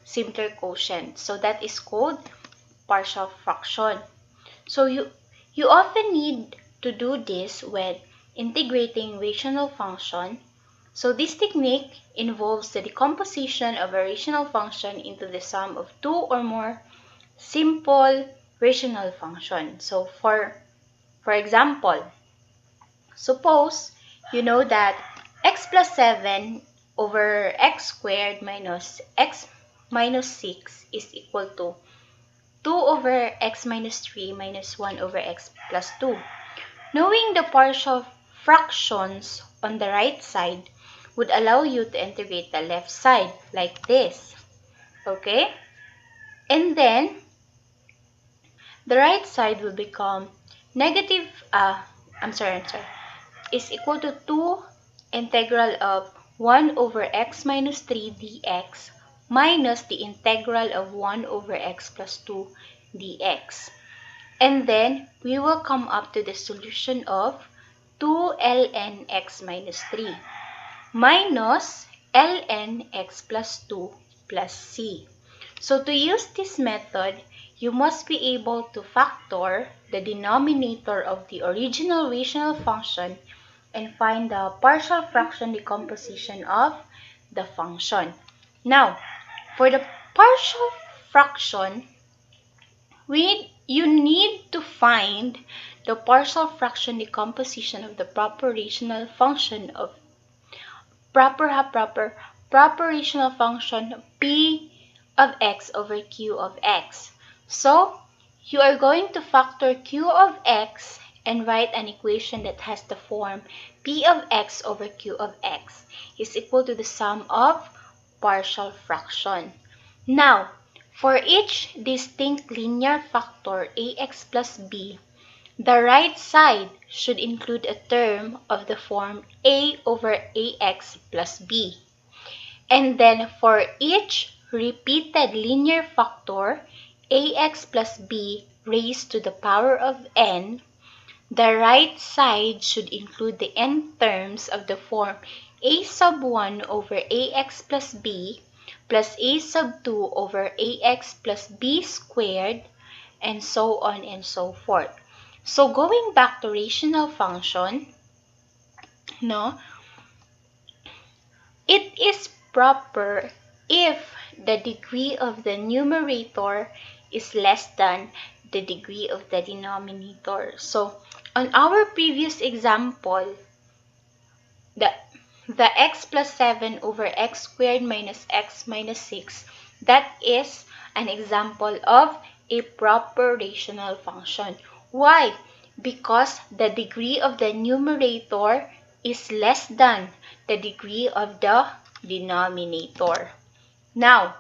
simpler quotients. So that is called partial fraction. So you often need to do this when integrating rational function. So this technique involves the decomposition of a rational function into the sum of two or more simple rational functions. So for example, suppose you know that x plus 7 over x squared minus x minus 6 is equal to 2 over x minus 3 minus 1 over x plus 2. Knowing the partial fractions on the right side would allow you to integrate the left side like this. Okay? And then the right side will become negative, I'm sorry, is equal to 2 integral of 1 over x minus 3 dx minus the integral of 1 over x plus 2 dx. And then we will come up to the solution of 2 ln x minus 3 minus ln x plus 2 plus c. So to use this method, you must be able to factor the denominator of the original rational function and find the partial fraction decomposition of the function. Now, for the partial fraction, you need to find the partial fraction decomposition of the proper rational function of proper rational function p of x over q of x. So you are going to factor q of x and write an equation that has the form p of x over q of x is equal to the sum of partial fraction. Now, for each distinct linear factor ax plus b, the right side should include a term of the form a over ax plus b. And then for each repeated linear factor ax plus b raised to the power of n, the right side should include the n terms of the form a sub 1 over ax plus b plus a sub 2 over ax plus b squared, and so on and so forth. So going back to rational function, no, it is proper if the degree of the numerator is less than the degree of the denominator. So on our previous example, the the x plus 7 over x squared minus x minus 6, that is an example of a proper rational function. Why? Because the degree of the numerator is less than the degree of the denominator. Now,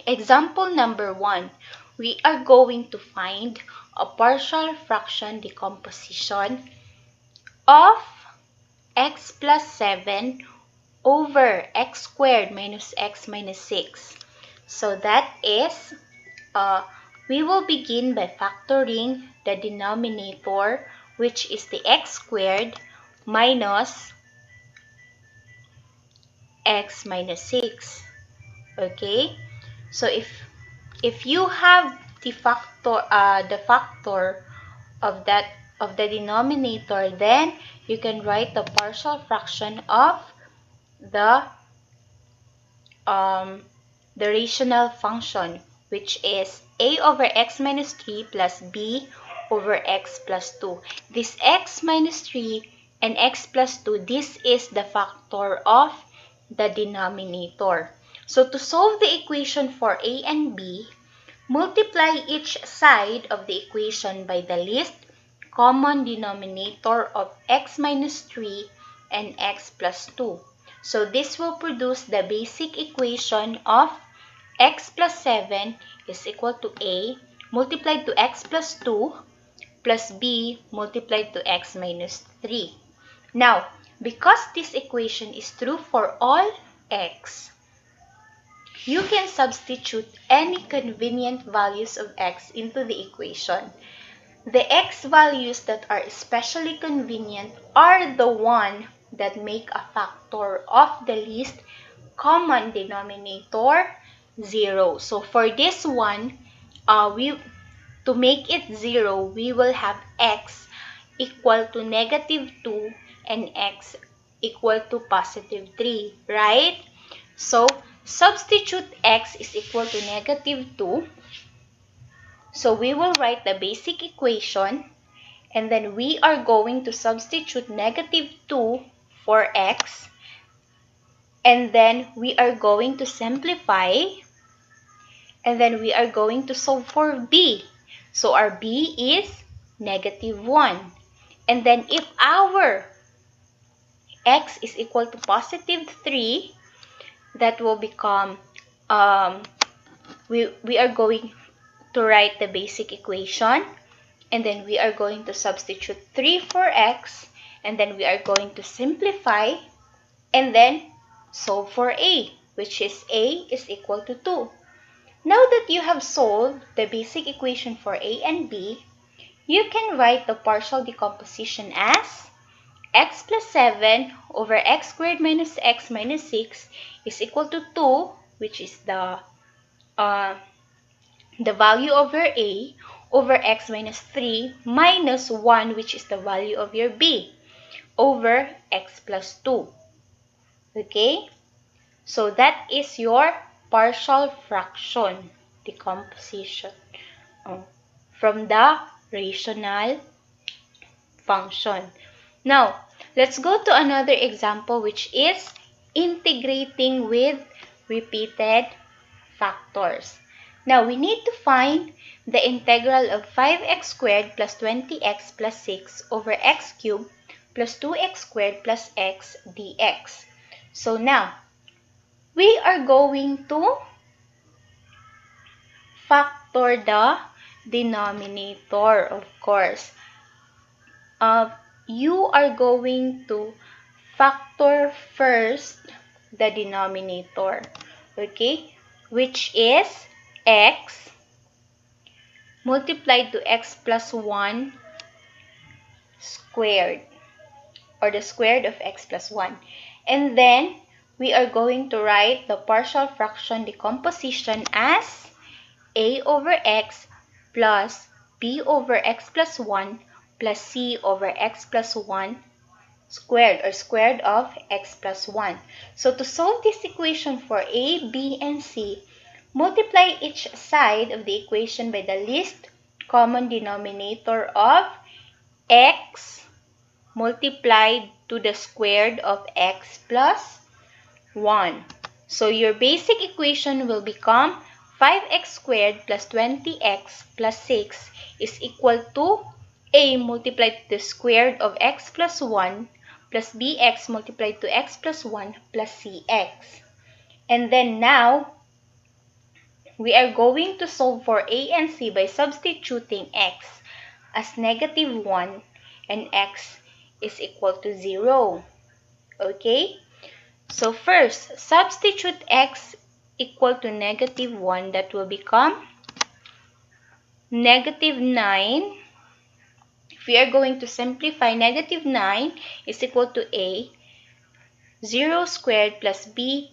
example number 1, we are going to find a partial fraction decomposition of x plus 7 over x squared minus x minus 6. So that is, we will begin by factoring the denominator, which is the x squared minus x minus 6. Okay? So if you have the factor of that of the denominator, then you can write the partial fraction of the um, the rational function, which is a over x minus 3 plus b over x plus 2. This x minus 3 and x plus 2, this is the factor of the denominator. So to solve the equation for a and b, multiply each side of the equation by the least common denominator of x minus 3 and x plus 2. So this will produce the basic equation of x plus 7 is equal to a multiplied to x plus 2 plus b multiplied to x minus 3. Now, because this equation is true for all x, you can substitute any convenient values of x into the equation. The x values that are especially convenient are the one that make a factor of the least common denominator 0. So for this one, to make it 0, we will have x equal to negative 2 and x equal to positive 3, right? So substitute x is equal to negative 2. So we will write the basic equation, and then we are going to substitute negative 2 for x, and then we are going to simplify, and then we are going to solve for b. So our b is negative 1. And then if our x is equal to positive 3, that will become, we are going to write the basic equation, and then we are going to substitute 3 for x, and then we are going to simplify, and then solve for a, which is a is equal to 2. Now that you have solved the basic equation for a and b, you can write the partial decomposition as x plus 7 over x squared minus x minus 6 is equal to 2, which is uh, the value over a, over x minus 3 minus 1, which is the value of your b, over x plus 2. Okay? So that is your partial fraction decomposition from the rational function. Now, let's go to another example, which is integrating with repeated factors. Now, we need to find the integral of 5x squared plus 20x plus 6 over x cubed plus 2x squared plus x dx. So now, we are going to factor the denominator, of course. You are going to factor first the denominator, okay, which is x multiplied to x plus 1 squared, or the squared of x plus 1. And then we are going to write the partial fraction decomposition as a over x plus b over x plus 1 plus c over x plus 1 squared, or squared of x plus 1. So to solve this equation for a, b, and c, multiply each side of the equation by the least common denominator of x multiplied to the squared of x plus 1. So your basic equation will become 5x squared plus 20x plus 6 is equal to a multiplied to the squared of x plus 1 plus bx multiplied to x plus 1 plus cx. And then now, we are going to solve for a and c by substituting x as negative 1 and x is equal to 0. Okay? So first, substitute x equal to negative 1. That will become negative 9. If we are going to simplify, negative 9 is equal to a 0 squared plus b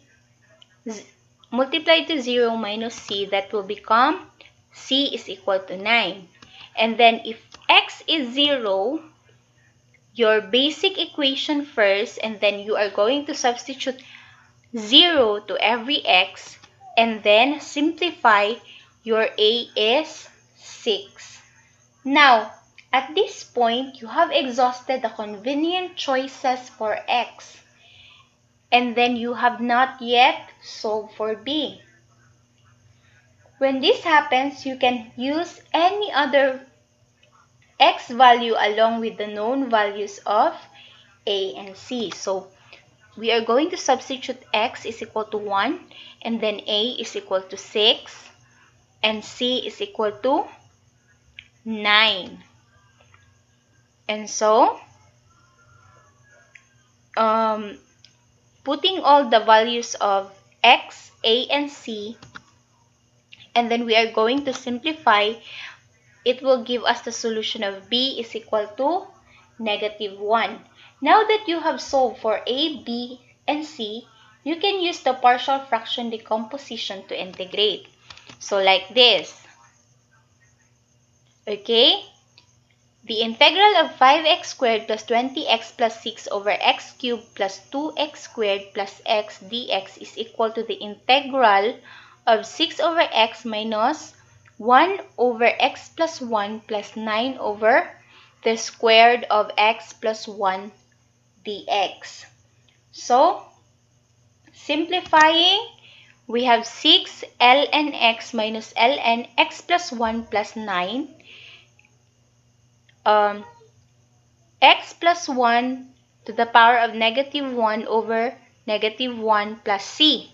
multiplied to 0 minus c. That will become c is equal to 9. And then if x is 0, your basic equation first, and then you are going to substitute 0 to every x, and then simplify, your a is 6. Now, at this point, you have exhausted the convenient choices for x, and then you have not yet solved for b. When this happens, you can use any other x value along with the known values of a and c. So, we are going to substitute x is equal to 1, and then a is equal to 6, and c is equal to 9. And so, um, putting all the values of x, a, and c, and then we are going to simplify, it will give us the solution of b is equal to negative 1. Now that you have solved for a, b, and c, you can use the partial fraction decomposition to integrate. So like this. Okay? The integral of 5x squared plus 20x plus 6 over x cubed plus 2x squared plus x dx is equal to the integral of 6 over x minus 1 over x plus 1 plus 9 over the squared of x plus 1 dx. So, simplifying, we have 6 ln x minus ln x plus 1 plus 9 x plus 1 to the power of negative 1 over negative 1 plus c.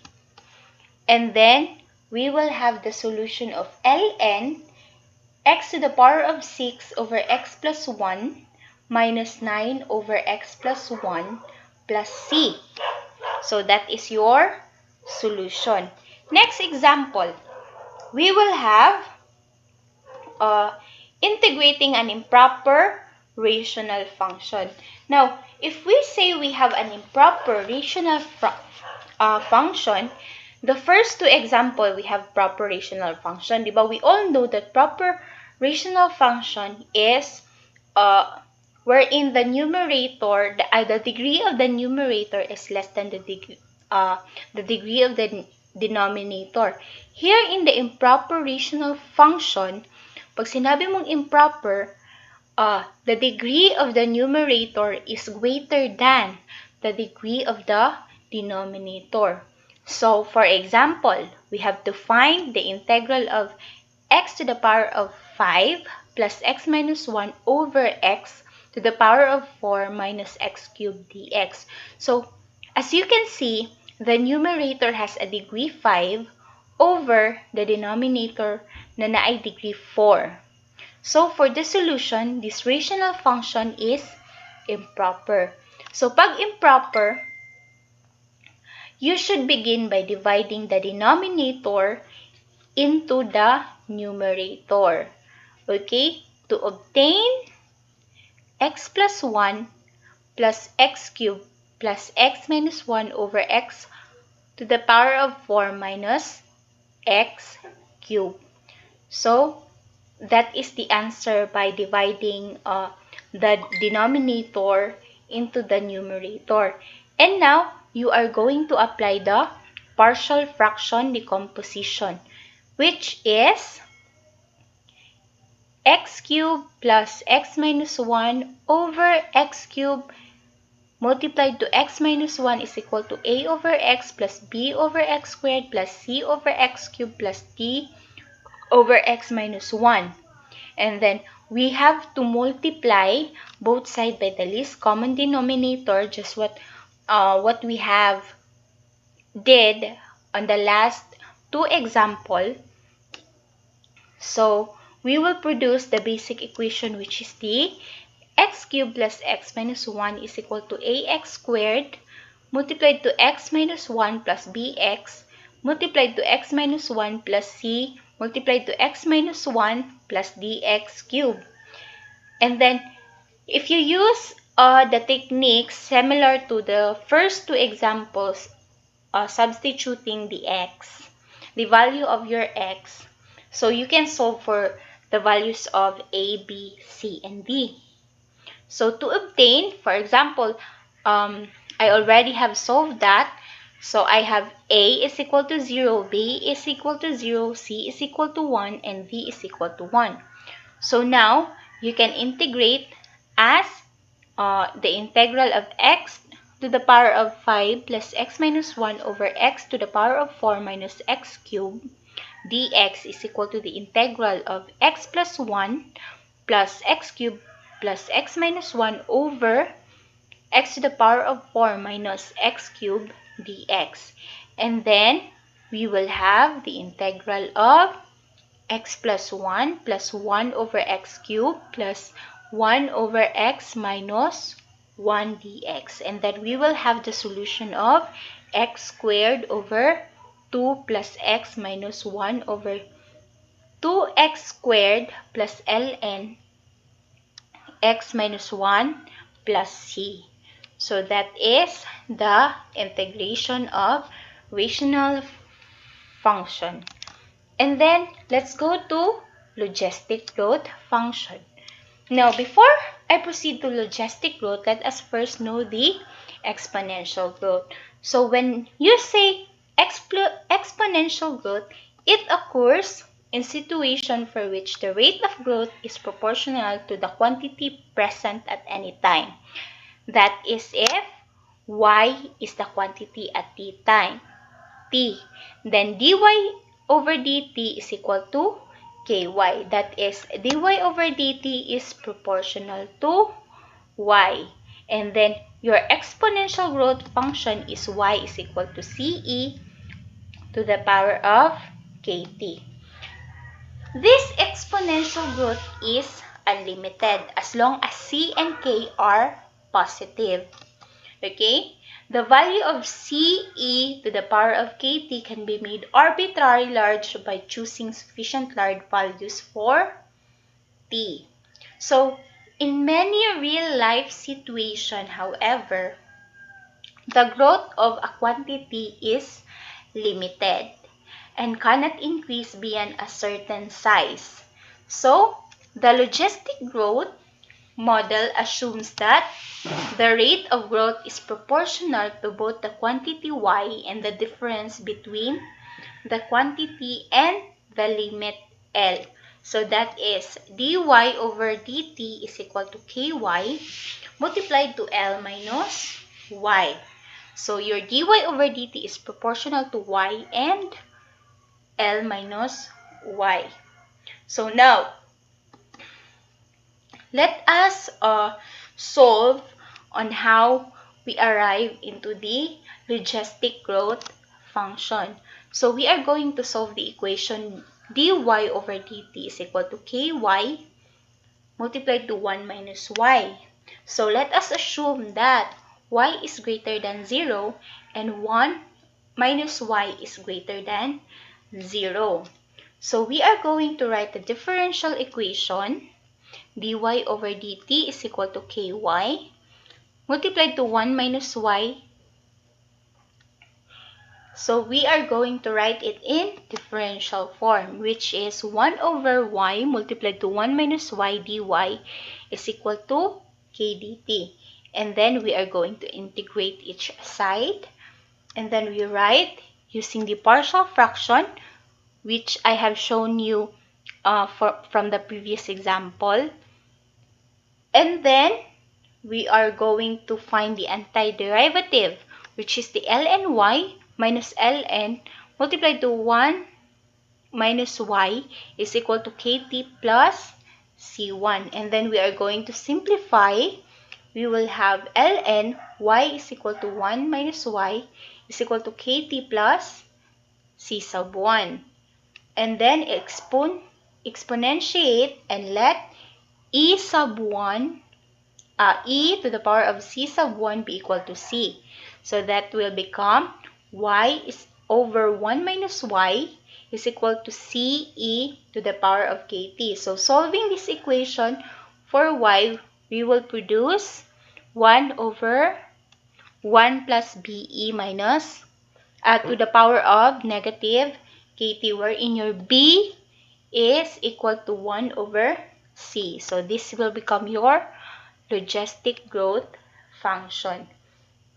And then, we will have the solution of ln x to the power of 6 over x plus 1 minus 9 over x plus 1 plus c. So, that is your solution. Next example, we will have uh, integrating an improper rational function. Now, if we say we have an improper rational function, the first two example we have proper rational function, diba? We all know that proper rational function is wherein the numerator, the degree of the numerator is less than the degree of the denominator. Here in the improper rational function, pag sinabi mong improper, the degree of the numerator is greater than the degree of the denominator. So, for example, we have to find the integral of x to the power of 5 plus x minus 1 over x to the power of 4 minus x cubed dx. So, as you can see, the numerator has a degree 5 over the denominator na ay degree 4. So, for the solution, this rational function is improper. So, pag improper, you should begin by dividing the denominator into the numerator. Okay? To obtain x plus 1 plus x cubed plus x minus 1 over x to the power of 4 minus x cubed. So, that is the answer by dividing the denominator into the numerator. And now, you are going to apply the partial fraction decomposition, which is, x cubed plus x minus 1 over x cubed multiplied to x minus 1 is equal to a over x plus b over x squared plus c over x cubed plus d over x minus 1. And then we have to multiply both sides by the least common denominator, just what we have did on the last two example. So we will produce the basic equation, which is the x cubed plus x minus 1 is equal to ax squared multiplied to x minus 1 plus bx multiplied to x minus 1 plus c multiplied to x minus 1 plus dx cubed. And then if you use the techniques similar to the first two examples, substituting the value of your x, so you can solve for the values of a, b, c, and d. So to obtain, for example, I already have solved that. So I have a is equal to 0, b is equal to 0, c is equal to 1, and d is equal to 1. So now you can integrate as the integral of x to the power of 5 plus x minus 1 over x to the power of 4 minus x cubed dx is equal to the integral of x plus 1 plus x cubed plus x minus 1 over x to the power of 4 minus x cubed dx. And then we will have the integral of x plus 1 over x cubed plus 1 over x minus 1 dx. And then we will have the solution of x squared over 2 plus x minus 1 over 2x squared plus ln x minus 1 plus c. So that is the integration of rational function. And then let's go to logistic growth function. Now, before I proceed to logistic growth, let us first know the exponential growth. So when you say exponential growth, it occurs in situation for which the rate of growth is proportional to the quantity present at any time. That is if y is the quantity at t time. T. Then dy over dt is equal to ky. That is, dy over dt is proportional to y. And then your exponential growth function is y is equal to ce to the power of kt. This exponential growth is unlimited as long as c and k are positive. Okay? The value of ce to the power of kt can be made arbitrarily large by choosing sufficient large values for t. So, in many real-life situations, however, the growth of a quantity is limited and cannot increase beyond a certain size. So, the logistic growth model assumes that the rate of growth is proportional to both the quantity y and the difference between the quantity and the limit L. So that is dy over dt is equal to ky multiplied to L minus y. So your dy over dt is proportional to y and L minus y. So now, let us solve on how we arrive into the logistic growth function. So we are going to solve the equation dy over dt is equal to ky multiplied to 1 minus y. So let us assume that y is greater than 0 and 1 minus y is greater than 0. So we are going to write the differential equation dy over dt is equal to ky multiplied to 1 minus y. So we are going to write it in differential form, which is 1 over y multiplied to 1 minus y dy is equal to k dt. And then we are going to integrate each side. And then we write using the partial fraction, which I have shown you from the previous example. And then we are going to find the antiderivative, which is the ln y minus ln multiplied to 1 minus y is equal to kt plus c1. And then we are going to simplify. We will have ln y is equal to 1 minus y is equal to kt plus c sub 1. And then exponentiate and let e sub 1 e to the power of c sub 1 be equal to c. So that will become y is over 1 minus y is equal to c e to the power of kt. So solving this equation for y, we will produce 1 over 1 plus be minus to the power of negative kt, wherein your b is equal to 1 over c. So this will become your logistic growth function.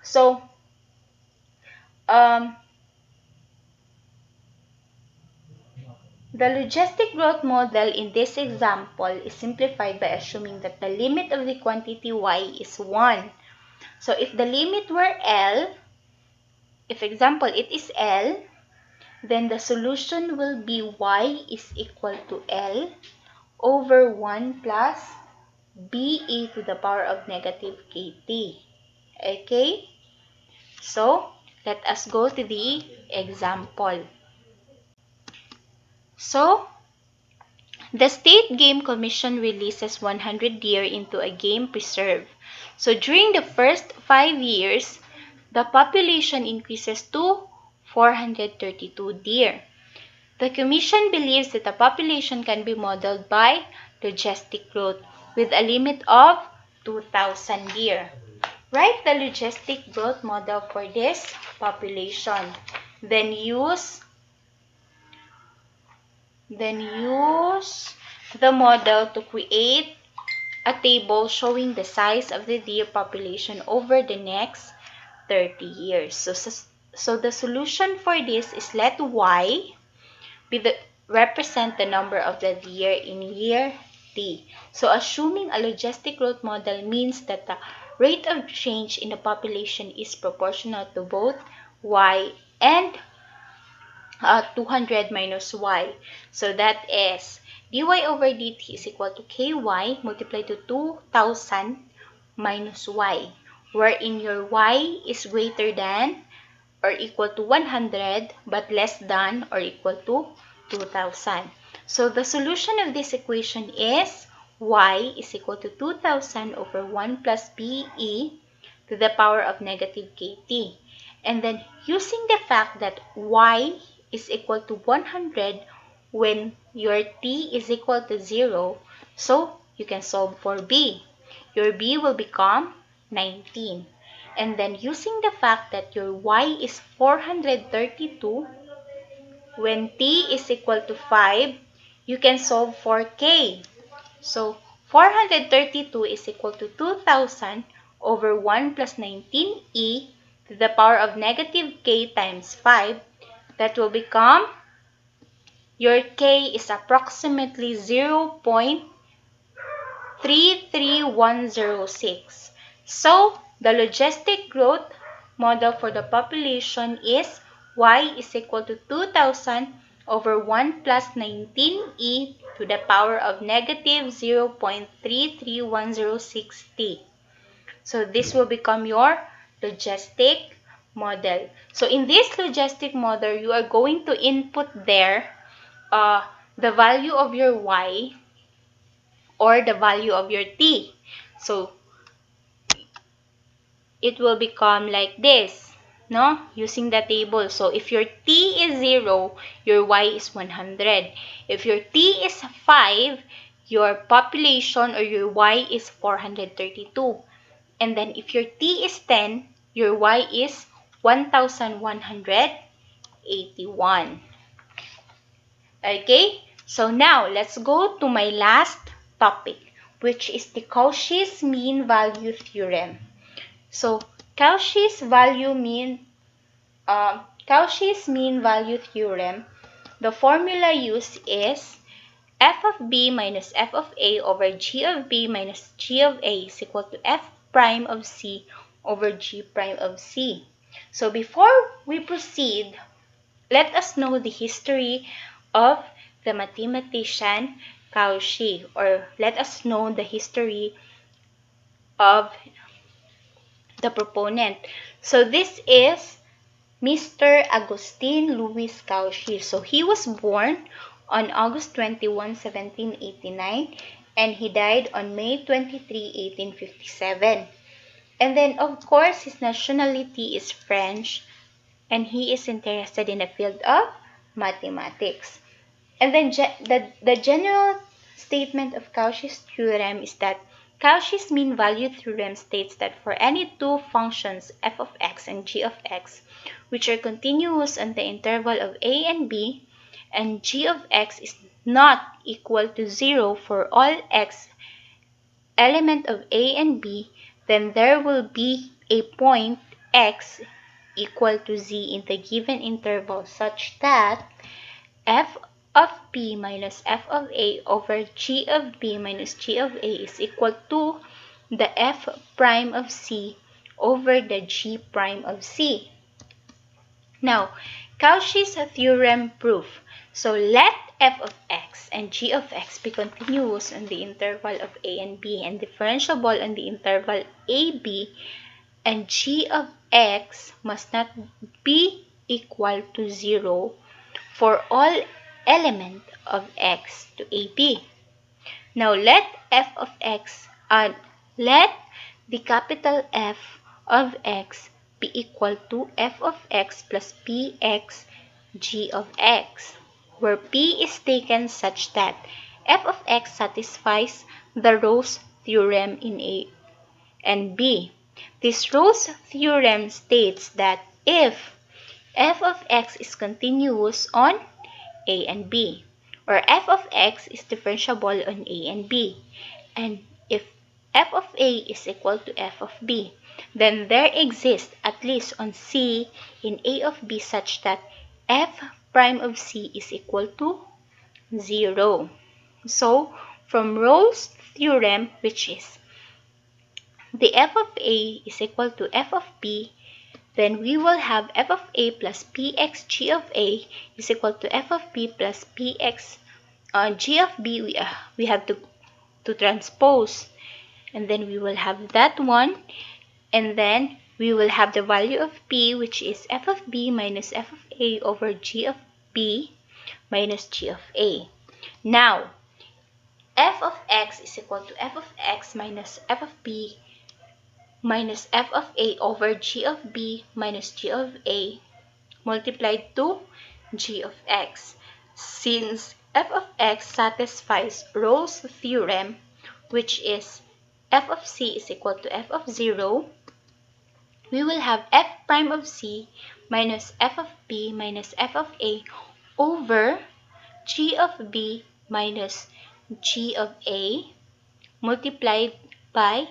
So, um, the logistic growth model in this example is simplified by assuming that the limit of the quantity y is 1. So, if the limit were L, if example it is L, then the solution will be y is equal to L over 1 plus be to the power of negative kt. Okay? So, let us go to the example. So, the State Game Commission releases 100 deer into a game preserve. So, during the first 5 years, the population increases to 432 deer. The Commission believes that the population can be modeled by logistic growth with a limit of 2,000 deer. Write the logistic growth model for this population. Then use the model to create a table showing the size of the deer population over the next 30 years. So the solution for this is let y represent the number of the deer in year t. So assuming a logistic growth model means that the rate of change in the population is proportional to both y and 200 minus y. So that is dy over dt is equal to ky multiplied to 2000 minus y, wherein your y is greater than or equal to 100 but less than or equal to 2000. So the solution of this equation is y is equal to 2000 over 1 plus be to the power of negative kt. And then using the fact that y is equal to 100 when your t is equal to 0, so you can solve for b. Your b will become 19. And then using the fact that your y is 432, when t is equal to 5, you can solve for k. So 432 is equal to 2000 over 1 plus 19e to the power of negative k times 5. That will become, your k is approximately 0.33106. So the logistic growth model for the population is y is equal to 2000 over 1 plus 19e to the power of negative 0.33106t. So this will become your logistic model. So in this logistic model, you are going to input there the value of your y or the value of your t. So it will become like this, no? Using the table. So if your t is 0, your y is 100. If your t is 5, your population or your y is 432. And then if your t is 10, your y is 1181. Okay? So now let's go to my last topic, which is the Cauchy's mean value theorem. So Cauchy's mean value theorem, the formula used is f of b minus f of a over g of b minus g of a is equal to f prime of c over g prime of c. So before we proceed, let us know the history of the mathematician Cauchy, or let us know the history of the proponent. So this is Mr. Agustin Louis Cauchy. So he was born on August 21, 1789, and he died on May 23, 1857. And then, of course, his nationality is French, and he is interested in the field of mathematics. And then the general statement of Cauchy's theorem is that Cauchy's mean value theorem states that for any two functions f of x and g of x, which are continuous on the interval of a and b, and g of x is not equal to 0 for all x element of a and b, then there will be a point x equal to z in the given interval such that f of b minus f of a over g of b minus g of a is equal to the f prime of c over the g prime of c. Now, Cauchy's theorem proof. So let f of x and g of x be continuous on the interval of a and b and differentiable on the interval ab, and g of x must not be equal to 0 for all element of x to ab. Now let the capital F of x be equal to f of x plus px g of x, where p is taken such that f of x satisfies the Rosse theorem in A and B. This Rosse theorem states that if f of x is continuous on a and b, or f of x is differentiable on a and b, and if f of a is equal to f of b, then there exists at least on c in a of b such that f prime of c is equal to 0. So from Rolle's theorem, which is the f of a is equal to f of b, then we will have f of a plus px g of a is equal to f of b plus px g of b. We have to transpose, and then we will have that one, and then we will have the value of p, which is f of b minus f of a over g of b minus g of a. Now, f of x is equal to f of x minus f of b minus f of a over g of b minus g of a multiplied to g of x. Since f of x satisfies Rolle's theorem, which is f of c is equal to f of 0, we will have f prime of c minus f of b minus f of a over g of b minus g of a multiplied by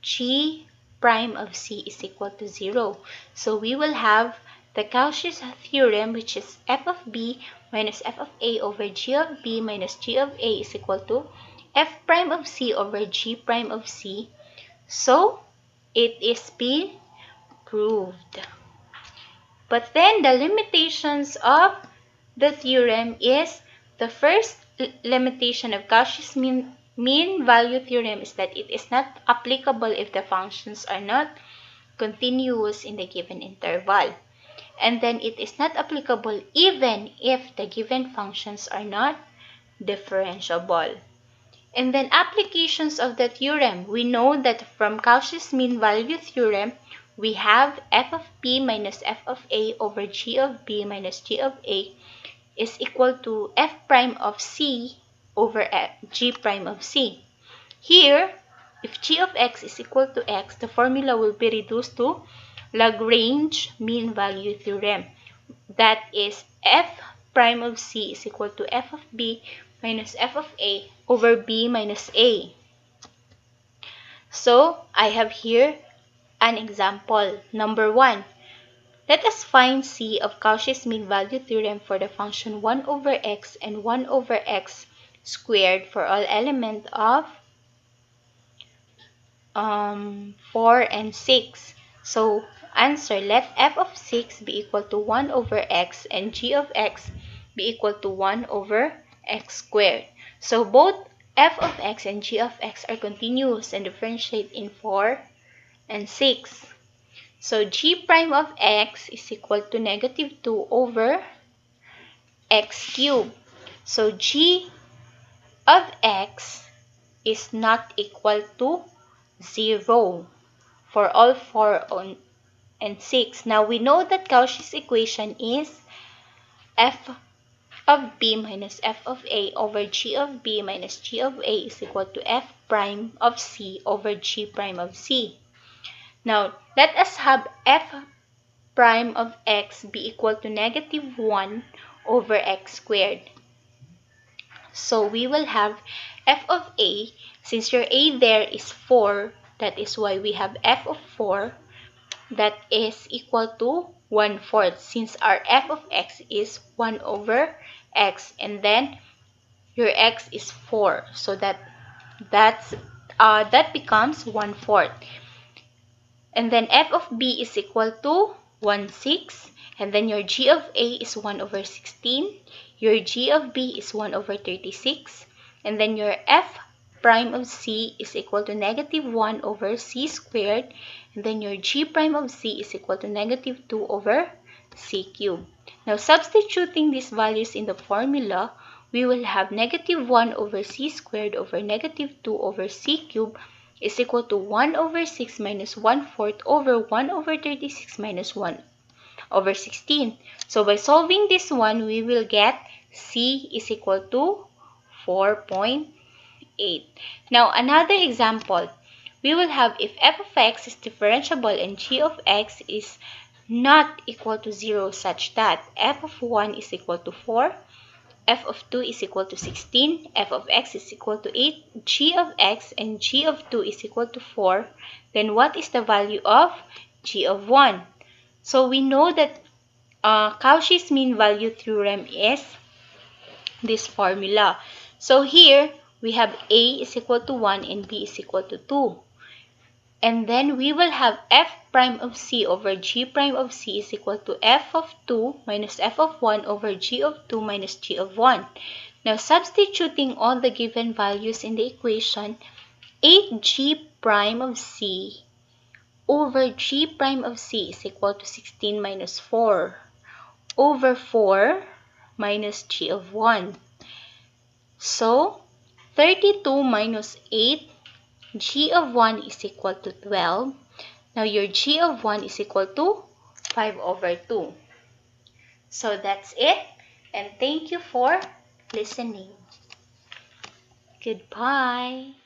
g prime of c is equal to 0. So we will have the Cauchy's theorem, which is f of b minus f of a over g of b minus g of a is equal to f prime of c over g prime of c. So it is been proved. But then the limitations of the theorem is the first limitation of Cauchy's mean value theorem is that it is not applicable if the functions are not continuous in the given interval. And then it is not applicable even if the given functions are not differentiable. And then applications of the theorem. We know that from Cauchy's mean value theorem, we have f of p minus f of a over g of b minus g of a is equal to f prime of c over g prime of c. Here, if g of x is equal to x, the formula will be reduced to Lagrange mean value theorem. That is f prime of c is equal to f of b minus f of a over b minus a. So, I have here an example. Number 1. Let us find C of Cauchy's mean value theorem for the function 1 over x and 1 over x squared for all element of 4 and 6. So, answer, let f of 6 be equal to 1 over x and g of x be equal to 1 over x squared. So, both f of x and g of x are continuous and differentiate in 4 and 6. So, g prime of x is equal to negative 2 over x cubed. So, g of x is not equal to 0 for all 4 and 6. Now, we know that Cauchy's equation is f of b minus f of a over g of b minus g of a is equal to f prime of c over g prime of c. Now, let us have f prime of x be equal to negative 1 over x squared. So, we will have f of a, since your a there is 4, that is why we have f of 4, that is equal to 1/4 since our f of x is 1 over x, and then your x is 4, so that becomes 1/4. And then f of b is equal to 1/6, and then your g of a is 1 over 16, your g of b is 1 over 36, and then your f prime of c is equal to negative 1 over c squared, and then your g prime of c is equal to negative 2 over c cubed. Now, substituting these values in the formula, we will have negative 1 over c squared over negative 2 over c cubed is equal to 1 over 6 minus 1/4 over 1 over 36 minus 1 over 16. So, by solving this one, we will get c is equal to 4.8. Now, another example, we will have if f of x is differentiable and g of x is not equal to 0 such that f of 1 is equal to 4, f of 2 is equal to 16, f of x is equal to 8, g of x and g of 2 is equal to 4, then what is the value of g of 1? So we know that Cauchy's mean value theorem is this formula. So here, we have a is equal to 1 and b is equal to 2. And then we will have f prime of c over g prime of c is equal to f of 2 minus f of 1 over g of 2 minus g of 1. Now, substituting all the given values in the equation, 8g prime of c over g prime of c is equal to 16 minus 4 over 4 minus g of 1. So, 32 minus 8, g of 1 is equal to 12. Now, your g of 1 is equal to 5 over 2. So, that's it. And thank you for listening. Goodbye.